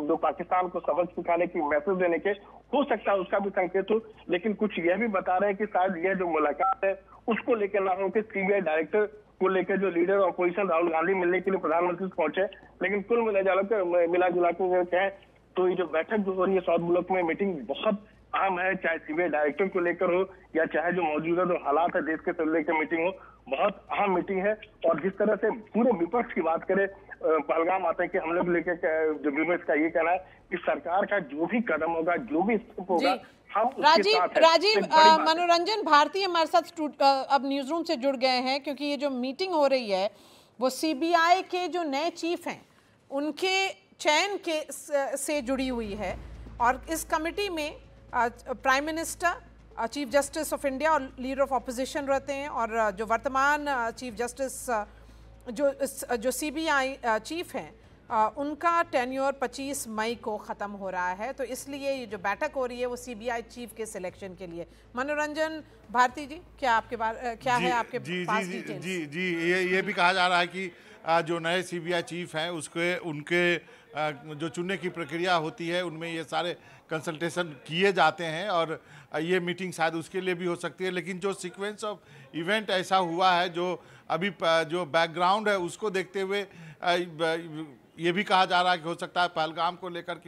जो पाकिस्तान को सबक सिखाने की मैसेज देने के, हो सकता है उसका भी संकेत हो। लेकिन कुछ यह भी बता रहे हैं कि शायद यह जो मुलाकात है उसको लेकर ना हो कि सीबीआई डायरेक्टर को लेकर जो लीडर ऑपोजिशन राहुल गांधी मिलने के लिए प्रधानमंत्री से पहुंचे, लेकिन कुल मिला जुला के कहें तो ये जो बैठक जो हो रही है साउथ ब्लॉक में, मीटिंग बहुत अहम है, चाहे सीबीआई डायरेक्टर को लेकर हो या चाहे जो मौजूदा जो हालात है देश के लेकर मीटिंग हो, बहुत अहम मीटिंग है। और जिस तरह से पूरे विपक्ष की बात करें पहलगाम आतंकी हमले को लेकर, जो विपक्ष का ये कहना है कि सरकार का जो भी कदम होगा, जो भी स्टेप होगा, हम राजीव मनोरंजन भारती हमारे साथ अब न्यूज रूम से जुड़ गए हैं, क्योंकि ये जो मीटिंग हो रही है वो सीबीआई के जो नए चीफ हैं उनके चयन के से जुड़ी हुई है, और इस कमेटी में prime minister, chief justice of India और लीडर ऑफ ऑपोजिशन रहते हैं, और जो वर्तमान चीफ जस्टिस जो सीबीआई चीफ हैं उनका टेन्योर 25 मई को ख़त्म हो रहा है, तो इसलिए ये जो बैठक हो रही है वो सीबीआई चीफ के सिलेक्शन के लिए। मनोरंजन भारती जी, क्या आपके क्या है आपके पास डिटेल्स? जी ये भी कहा जा रहा है कि जो नए सीबीआई चीफ हैं उनके जो चुनने की प्रक्रिया होती है उनमें ये सारे कंसल्टेशन किए जाते हैं, और ये मीटिंग शायद उसके लिए भी हो सकती है। लेकिन जो सीक्वेंस ऑफ इवेंट ऐसा हुआ है, जो अभी जो बैकग्राउंड है उसको देखते हुए ये भी कहा जा रहा है कि हो सकता है पहलगाम को लेकर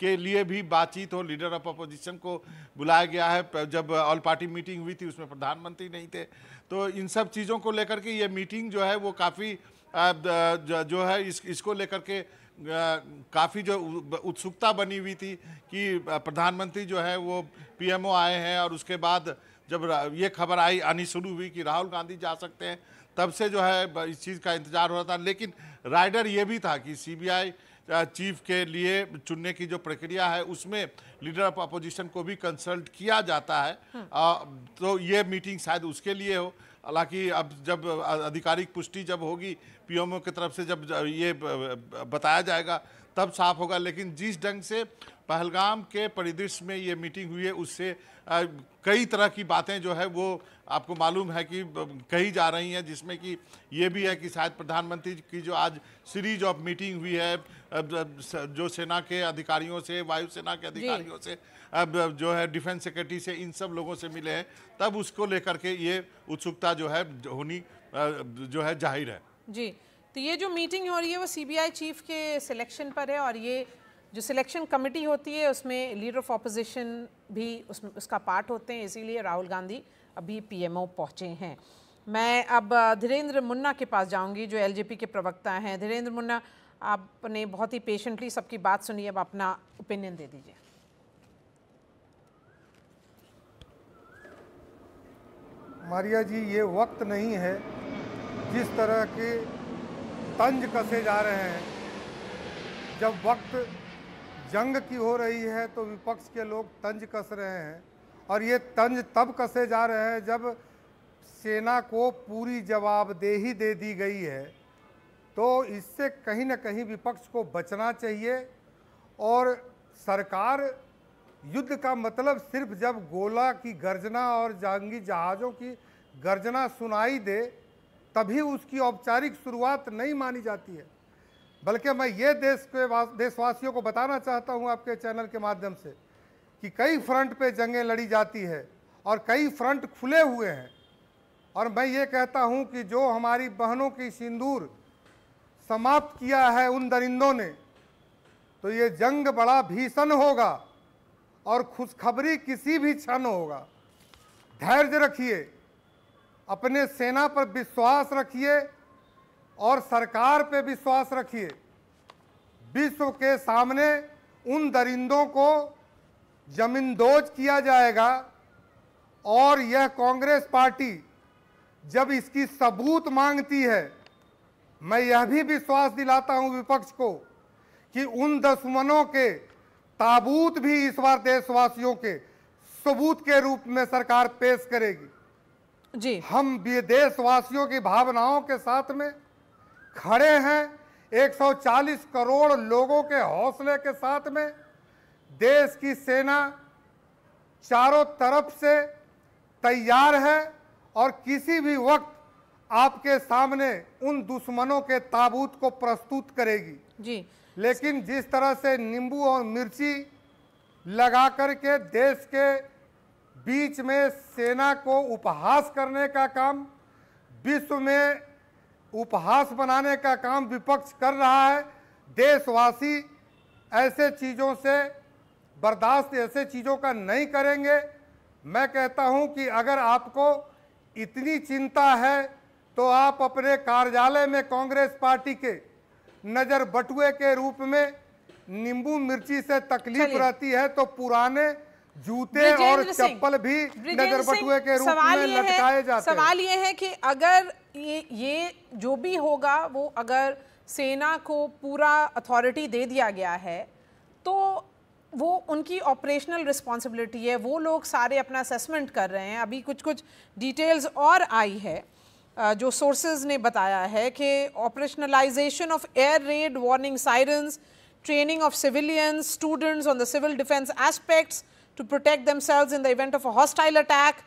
के लिए भी बातचीत हो। लीडर ऑफ अपोजिशन को बुलाया गया है, जब ऑल पार्टी मीटिंग हुई थी उसमें प्रधानमंत्री नहीं थे, तो इन सब चीज़ों को लेकर के ये मीटिंग जो है वो काफ़ी जो है इसको लेकर के काफ़ी जो उत्सुकता बनी हुई थी कि प्रधानमंत्री जो है वो पीएमओ आए हैं, और उसके बाद जब ये खबर आनी शुरू हुई कि राहुल गांधी जा सकते हैं, तब से जो है इस चीज़ का इंतजार हो रहा था। लेकिन राइडर ये भी था कि सीबीआई चीफ के लिए चुनने की जो प्रक्रिया है उसमें लीडर ऑफ अपोजिशन को भी कंसल्ट किया जाता है, तो ये मीटिंग शायद उसके लिए हो। हालांकि अब जब आधिकारिक पुष्टि जब होगी पीएमओ की तरफ से, जब ये बताया जाएगा तब साफ होगा। लेकिन जिस ढंग से पहलगाम के परिदृश्य में ये मीटिंग हुई है, उससे कई तरह की बातें जो है वो आपको मालूम है कि कही जा रही हैं, जिसमें कि ये भी है कि शायद प्रधानमंत्री की जो आज सीरीज ऑफ मीटिंग हुई है, जो सेना के अधिकारियों से, वायुसेना के अधिकारियों से, अब जो है डिफेंस सेक्रेटरी से, इन सब लोगों से मिले हैं, तब उसको लेकर के ये उत्सुकता जो है होनी जो है जाहिर है। जी, तो ये जो मीटिंग हो रही है वो सीबीआई चीफ के सिलेक्शन पर है, और ये जो सिलेक्शन कमेटी होती है उसमें लीडर ऑफ ऑपोजिशन भी उसका पार्ट होते हैं, इसीलिए राहुल गांधी अभी पीएमओ पहुंचे हैं। मैं अब धीरेन्द्र मुन्ना के पास जाऊंगी जो एलजेपी के प्रवक्ता हैं। धीरेन्द्र मुन्ना, आपने बहुत ही पेशेंटली सबकी बात सुनी, अब अपना ओपिनियन दे दीजिए। मारिया जी, ये वक्त नहीं है जिस तरह के तंज कसे जा रहे हैं। जब वक्त जंग की हो रही है तो विपक्ष के लोग तंज कस रहे हैं, और ये तंज तब कसे जा रहे हैं जब सेना को पूरी जवाबदेही दे दी गई है। तो इससे कहीं ना कहीं विपक्ष को बचना चाहिए। और सरकार युद्ध का मतलब सिर्फ जब गोला की गर्जना और जंगी जहाज़ों की गर्जना सुनाई दे तभी उसकी औपचारिक शुरुआत नहीं मानी जाती है। बल्कि मैं ये देशवासियों को बताना चाहता हूँ आपके चैनल के माध्यम से कि कई फ्रंट पे जंगें लड़ी जाती है और कई फ्रंट खुले हुए हैं। और मैं ये कहता हूँ कि जो हमारी बहनों की सिंदूर समाप्त किया है उन दरिंदों ने, तो ये जंग बड़ा भीषण होगा और खुशखबरी किसी भी क्षण होगा। धैर्य रखिए, अपने सेना पर विश्वास रखिए और सरकार पे विश्वास रखिए। विश्व के सामने उन दरिंदों को जमींदोज किया जाएगा और यह कांग्रेस पार्टी जब इसकी सबूत मांगती है, मैं यह भी विश्वास दिलाता हूं विपक्ष को कि उन दुश्मनों के ताबूत भी इस बार देशवासियों के सबूत के रूप में सरकार पेश करेगी। जी, हम भी देशवासियों की भावनाओं के साथ में खड़े हैं। 140 करोड़ लोगों के हौसले के साथ में देश की सेना चारों तरफ से तैयार है और किसी भी वक्त आपके सामने उन दुश्मनों के ताबूत को प्रस्तुत करेगी। जी, लेकिन जिस तरह से नींबू और मिर्ची लगा करके देश के बीच में सेना को उपहास करने का काम, विश्व में उपहास बनाने का काम विपक्ष कर रहा है, देशवासी ऐसे चीज़ों से बर्दाश्त ऐसे चीज़ों का नहीं करेंगे। मैं कहता हूं कि अगर आपको इतनी चिंता है तो आप अपने कार्यालय में कांग्रेस पार्टी के नज़र बटुए के रूप में नींबू मिर्ची से तकलीफ रहती है तो पुराने जूते और चप्पल भी नजर बटुए के रूप में लटकाए जाते हैं। सवाल ये है कि अगर ये जो भी होगा वो अगर सेना को पूरा अथॉरिटी दे दिया गया है तो वो उनकी ऑपरेशनल रिस्पॉन्सिबिलिटी है, वो लोग सारे अपना असेसमेंट कर रहे हैं। अभी कुछ कुछ डिटेल्स और आई है जो सोर्सेज ने बताया है कि operationalization of air raid warning sirens, training of civilians, students on the civil defense aspects to protect themselves in the event of a hostile attack,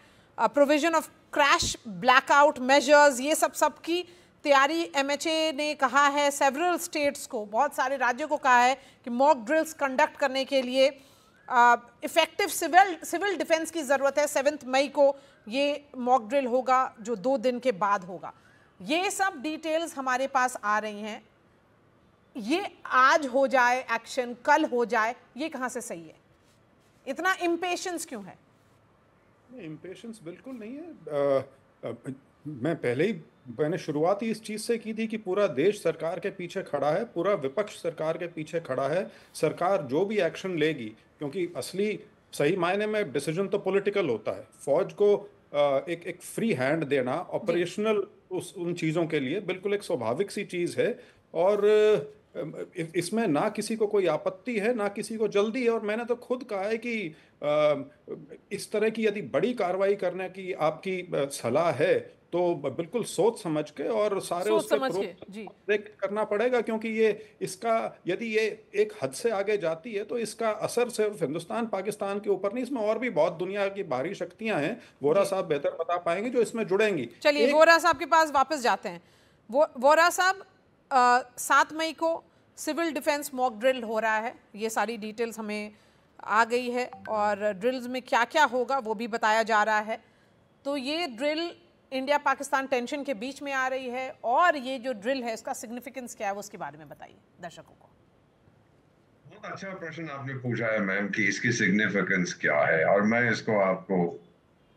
provision of crash blackout measures, ये सब की तैयारी MHA ने कहा है। Several states को, बहुत सारे राज्यों को कहा है कि मॉक ड्रिल्स कंडक्ट करने के लिए इफेक्टिव सिविल डिफेंस की ज़रूरत है। 7 मई को ये मॉक ड्रिल होगा जो 2 दिन के बाद होगा। ये सब डिटेल्स हमारे पास आ रही हैं। ये आज हो जाए एक्शन, कल हो जाए, ये कहाँ से सही है? इतना इम्पेशंस क्यों है? इम्पेशंस बिल्कुल नहीं है। मैंने शुरुआत ही इस चीज़ से की थी कि पूरा देश सरकार के पीछे खड़ा है, पूरा विपक्ष सरकार के पीछे खड़ा है। सरकार जो भी एक्शन लेगी, क्योंकि असली सही मायने में डिसीजन तो पॉलिटिकल होता है। फौज को एक फ्री हैंड देना ऑपरेशनल उन चीज़ों के लिए बिल्कुल एक स्वाभाविक सी चीज़ है और इसमें ना किसी को कोई आपत्ति है ना किसी को जल्दी है। और मैंने तो खुद कहा है कि इस तरह की यदि बड़ी कार्रवाई करने की आपकी सलाह है तो बिल्कुल सोच समझ के और सारे उससे करना पड़ेगा, क्योंकि ये इसका यदि ये एक हद से आगे जाती है तो इसका असर सिर्फ हिंदुस्तान पाकिस्तान के ऊपर नहीं, इसमें और भी बहुत दुनिया की बाहरी शक्तियां हैं। वोरा साहब बेहतर बता पाएंगे जो इसमें जुड़ेंगी। चलिए वोरा साहब के पास वापस जाते हैं। वोरा साहब, 7 मई को सिविल डिफेंस मॉक ड्रिल हो रहा है, ये सारी डिटेल्स हमें आ गई है और ड्रिल्स में क्या क्या होगा वो भी बताया जा रहा है। तो ये ड्रिल इंडिया पाकिस्तान टेंशन के बीच में आ रही है और ये जो ड्रिल है इसका सिग्निफिकेंस क्या है वो उसके बारे में बताइए दर्शकों को। बहुत अच्छा प्रश्न आपने पूछा है मैम कि इसकी सिग्निफिकेंस क्या है, और मैं इसको आपको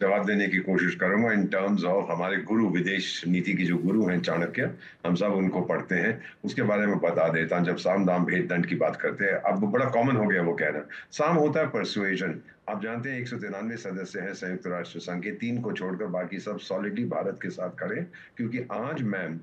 जवाब देने की कोशिश करूंगा इन टर्म्स ऑफ हमारे गुरु, विदेश नीति के जो गुरु हैं चाणक्य, हम सब उनको पढ़ते हैं, उसके बारे में बता देता हूं। जब साम दाम भेद दंड की बात करते हैं, अब बड़ा कॉमन हो गया वो कहना। साम होता है परसुएजन। आप जानते हैं 193 सदस्य हैं संयुक्त राष्ट्र संघ के, 3 को छोड़कर बाकी सब सॉलिडली भारत के साथ खड़े, क्योंकि आज मैम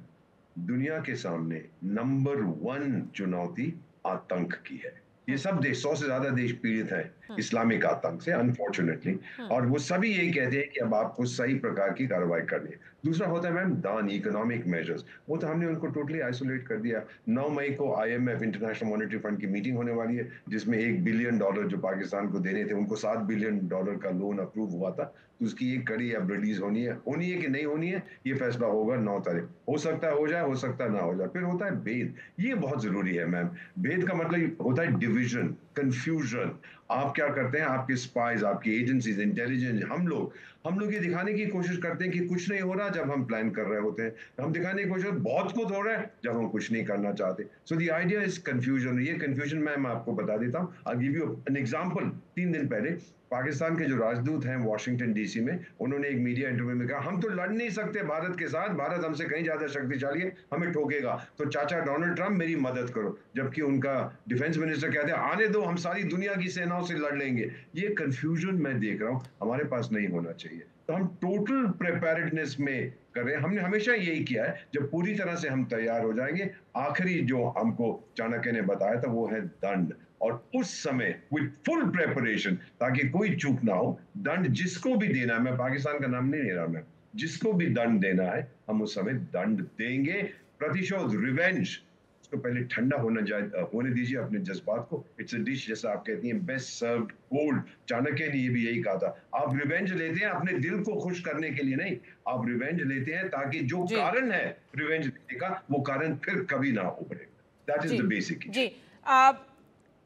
दुनिया के सामने नंबर 1 चुनौती आतंक की है। ये सब देश, 100 से ज्यादा देश पीड़ित हैं इस्लामिक आतंक से अनफॉर्चुनेटली, और वो सभी यही कहते हैं कि अब आपको सही प्रकार की कार्रवाई करनी है। दूसरा होता है मैम दान, इकोनॉमिक मेजर्स, वो तो हमने उनको टोटली आइसोलेट कर दिया। 9 मई को IMF इंटरनेशनल मॉनेटरी फंड की मीटिंग होने वाली है, जिसमें $1 बिलियन जो पाकिस्तान को देने थे, उनको $7 बिलियन का लोन अप्रूव हुआ था, तो उसकी एक कड़ी अब रिलीज होनी है कि नहीं होनी है, ये फैसला होगा 9 तारीख। हो सकता है हो जाए, हो सकता है ना हो जाए। फिर होता है भेद, ये बहुत जरूरी है मैम। भेद का मतलब होता है डिविजन, कंफ्यूजन। आप क्या करते हैं, आपके स्पाइज, आपकी एजेंसीज, इंटेलिजेंस, हम लोग ये दिखाने की कोशिश करते हैं कि कुछ नहीं हो रहा जब हम प्लान कर रहे होते हैं। हम दिखाने की कोशिश बहुत कुछ हो रहा है जब हम कुछ नहीं करना चाहते। So the idea is confusion. ये कंफ्यूजन मैं आपको बता देता हूँ। I give you an example. 3 दिन पहले पाकिस्तान के जो राजदूत हैं वॉशिंगटन DC में, उन्होंने एक मीडिया इंटरव्यू में कहा, हम तो लड़ नहीं सकते भारत के साथ, भारत हमसे कहीं ज्यादा शक्तिशाली है, हमें ठोकेगा, तो चाचा डोनाल्ड ट्रंप मेरी मदद करो। जबकि उनका डिफेंस मिनिस्टर कहते हैं, आने दो, हम सारी दुनिया की सेनाओं से लड़ लेंगे। ये कंफ्यूजन मैं देख रहा हूं, हमारे पास नहीं होना चाहिए। तो हम टोटल प्रिपेयर्डनेस में कर रहे हैं। हमने हमेशा यही किया है, जब पूरी तरह से हम तैयार हो जाएंगे, आखिरी जो हमको चाणक्य ने बताया था वो है दंड, और उस समय विद फुल प्रिपरेशन, ताकि कोई चूक ना हो। दंड जिसको भी देना है, मैं पाकिस्तान का नाम नहीं ले रहा, मैं जिसको भी दंड देना है हम उस समय दंड देंगे। प्रतिशोध, रिवेंज, उसको पहले ठंडा होने दीजिए अपने जज्बात को। इट्स अ डिश, जैसा आप कहती हैं, बेस्ट सर्व्ड कोल्ड। चाणक्य ने ये भी यही कहा था। आप रिवेंज लेते हैं अपने दिल को खुश करने के लिए नहीं, आप रिवेंज लेते हैं ताकि जो कारण है रिवेंज लेने का, वो कारण फिर कभी ना उभरे। That is the basic. जी,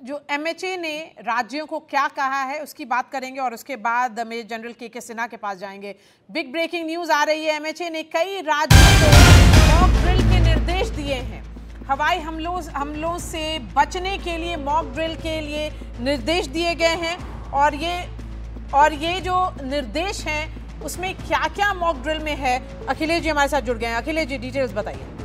जो MHA ने राज्यों को क्या कहा है उसकी बात करेंगे, और उसके बाद मेजर जनरल KK सिन्हा के पास जाएंगे। बिग ब्रेकिंग न्यूज आ रही है, MHA ने कई राज्यों को मॉक ड्रिल के निर्देश दिए हैं। हवाई हमलों से बचने के लिए मॉक ड्रिल के लिए निर्देश दिए गए हैं, और ये जो निर्देश हैं उसमें क्या क्या मॉक ड्रिल में है। अखिलेश जी हमारे साथ जुड़ गए हैं। अखिलेश जी, डिटेल्स बताइए।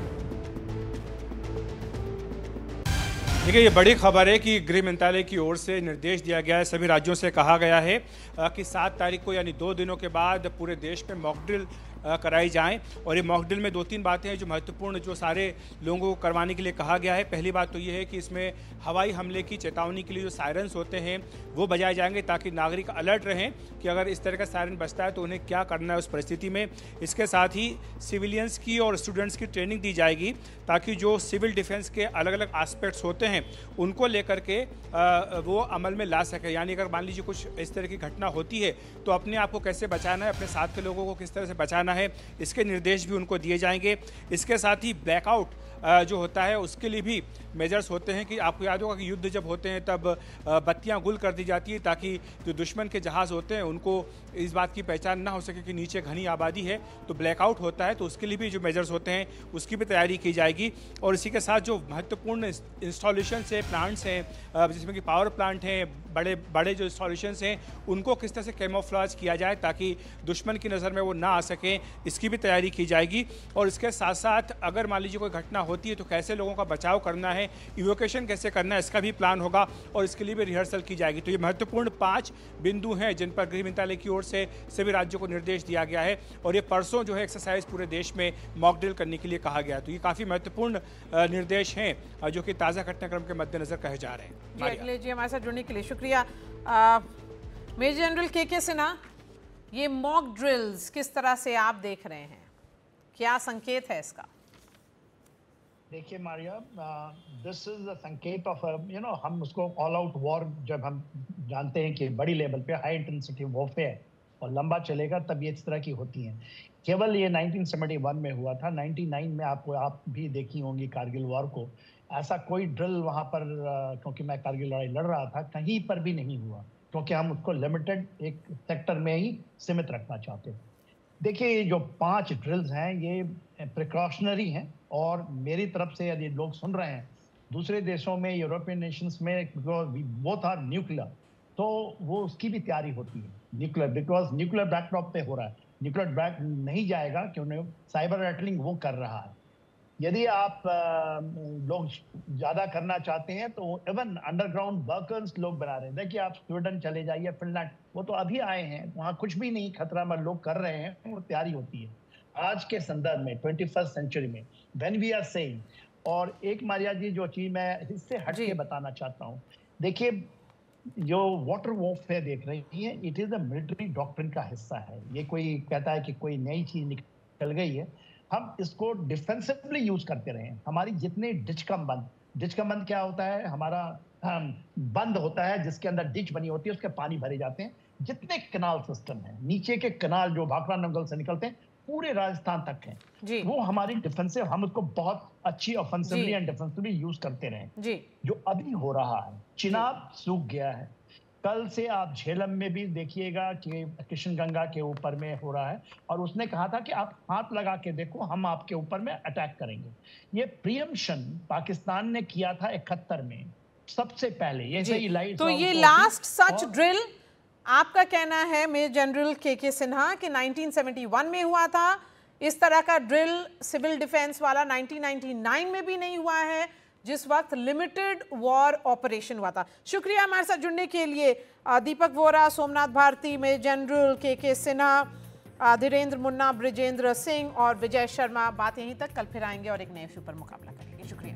देखिए, ये बड़ी खबर है कि गृह मंत्रालय की ओर से निर्देश दिया गया है, सभी राज्यों से कहा गया है कि 7 तारीख को यानी 2 दिनों के बाद पूरे देश में मॉक ड्रिल कराई जाएं। और ये मॉक ड्रिल में 2-3 बातें हैं जो महत्वपूर्ण, जो सारे लोगों को करवाने के लिए कहा गया है। पहली बात तो ये है कि इसमें हवाई हमले की चेतावनी के लिए जो सायरन्स होते हैं वो बजाए जाएंगे, ताकि नागरिक अलर्ट रहें कि अगर इस तरह का सायरन बजता है तो उन्हें क्या करना है उस परिस्थिति में। इसके साथ ही सिविलियंस की और स्टूडेंट्स की ट्रेनिंग दी जाएगी, ताकि जो सिविल डिफेंस के अलग अलग एस्पेक्ट्स होते हैं उनको लेकर के वो अमल में ला सके। यानी अगर मान लीजिए कुछ इस तरह की घटना होती है तो अपने आप को कैसे बचाना है, अपने साथ के लोगों को किस तरह से बचाना है, इसके निर्देश भी उनको दिए जाएंगे। इसके साथ ही ब्लैकआउट जो होता है उसके लिए भी मेजर्स होते हैं कि आपको याद होगा कि युद्ध जब होते हैं तब बत्तियां गुल कर दी जाती है, ताकि जो दुश्मन के जहाज़ होते हैं उनको इस बात की पहचान ना हो सके कि नीचे घनी आबादी है, तो ब्लैकआउट होता है, तो उसके लिए भी जो मेजर्स होते हैं उसकी भी तैयारी की जाएगी। और इसी के साथ जो महत्वपूर्ण इंस्टॉलेशन है, प्लांट्स हैं जिसमें कि पावर प्लांट हैं, बड़े बड़े जो इंस्टॉलेशंस हैं उनको किस तरह से कैमोफ्लेज किया जाए ताकि दुश्मन की नज़र में वो ना आ सकें, इसकी भी तैयारी की जाएगी। और इसके साथ साथ अगर मान लीजिए कोई घटना होती है तो कैसे लोगों का बचाव करना है, इवोकेशन कैसे करना है, इसका भी प्लान होगा और इसके लिए भी रिहर्सल की जाएगी। तो ये महत्वपूर्ण 5 बिंदु हैं जिन पर गृह मंत्रालय की ओर से सभी राज्यों को निर्देश दिया गया है। और ये परसों जो है एक्सरसाइज पूरे देश में मॉक ड्रिल करने के लिए कहा गया। तो ये काफ़ी महत्वपूर्ण निर्देश हैं जो कि ताज़ा घटनाक्रम के मद्देनजर कहे जा रहे हैं। जी अखिलेश जी, हमारे साथ जुड़ने के लिए शुक्रिया। मेजर जनरल KK सिन्हा, ये मॉक ड्रिल्स किस तरह से आप देख रहे हैं, क्या संकेत है इसका? देखिए मारिया, दिस इज अ संकेत ऑफ हम उसको ऑल आउट वॉर, जब हम जानते हैं कि बड़ी लेवल पे हाई इंटेंसिटी वॉरफेयर और लंबा चलेगा तब ये इस तरह की होती हैं। केवल ये 1971 में हुआ था। 99 में आप भी देखी होंगी कारगिल वॉर को, ऐसा कोई ड्रिल वहाँ पर क्योंकि मैं कारगिल लड़ाई लड़ रहा था कहीं पर भी नहीं हुआ, क्योंकि हम उसको लिमिटेड एक सेक्टर में ही सीमित रखना चाहते हैं। देखिए ये जो 5 ड्रिल्स हैं ये प्रिकॉशनरी हैं और मेरी तरफ से यदि लोग सुन रहे हैं दूसरे देशों में, यूरोपियन नेशंस में, बोथ आर न्यूक्लियर, तो वो उसकी भी तैयारी होती है न्यूक्लियर, बिकॉज न्यूक्लियर बैकड्रॉप पे हो रहा है। न्यूक्लियर बैक नहीं जाएगा क्योंकि साइबर रैटलिंग वो कर रहा है। यदि आप लोग ज्यादा करना चाहते हैं तो इवन अंडरग्राउंड बंकर्स लोग बना रहे हैं। देखिए आप स्वीडन चले जाइए, फिनलैंड, वो तो अभी आए हैं, वहाँ कुछ भी नहीं खतरा में लोग कर रहे हैं, वो तैयारी होती है। आज के संदर्भ में 21st सेंचुरी में व्हेन वी आर सेइंग, और एक मारिया जी जो चीज मैं इससे हट के बताना चाहता हूँ, देखिए जो वाटर वॉरफेयर देख रही है, it is a military doctrine का हिस्सा है। ये कोई कहता है कि कोई नई चीज निकल गई है, हम इसको डिफेंसिवली यूज करते रहे। हमारी जितने डिचकम बंद क्या होता है, हमारा बंद होता है जिसके अंदर डिच बनी होती है, उसके पानी भरे जाते हैं। जितने कनाल सिस्टम है, नीचे के कनाल जो भाखड़ा नंगल से निकलते हैं पूरे राजस्थान तक है, वो हमारी डिफेंसिव, हम उसको बहुत अच्छी ऑफेंसिवली एंड डिफेंसिवली यूज करते रहे। जो अभी हो रहा है, चिनाब सूख गया है, कल से आप झेलम में भी देखिएगा कि किशनगंगा के ऊपर में हो रहा है, और उसने कहा था कि आप हाथ लगा के देखो, हम आपके ऊपर में अटैक करेंगे। ये प्रियम्पशन पाकिस्तान ने किया था 71 में सबसे पहले, ये सही लाइट। तो ये लास्ट सच ड्रिल आपका कहना है मेजर जनरल के सिन्हा कि 1971 में हुआ था, इस तरह का ड्रिल सिविल डिफेंस वाला 1999 में भी नहीं हुआ है, जिस वक्त लिमिटेड वॉर ऑपरेशन हुआ था। शुक्रिया हमारे साथ जुड़ने के लिए दीपक वोरा, सोमनाथ भारती, मेजर जनरल के सिन्हा, धीरेन्द्र मुन्ना, ब्रिजेंद्र सिंह और विजय शर्मा। बात यहीं तक, कल फिर आएंगे और एक नए इशू पर मुकाबला करेंगे। शुक्रिया।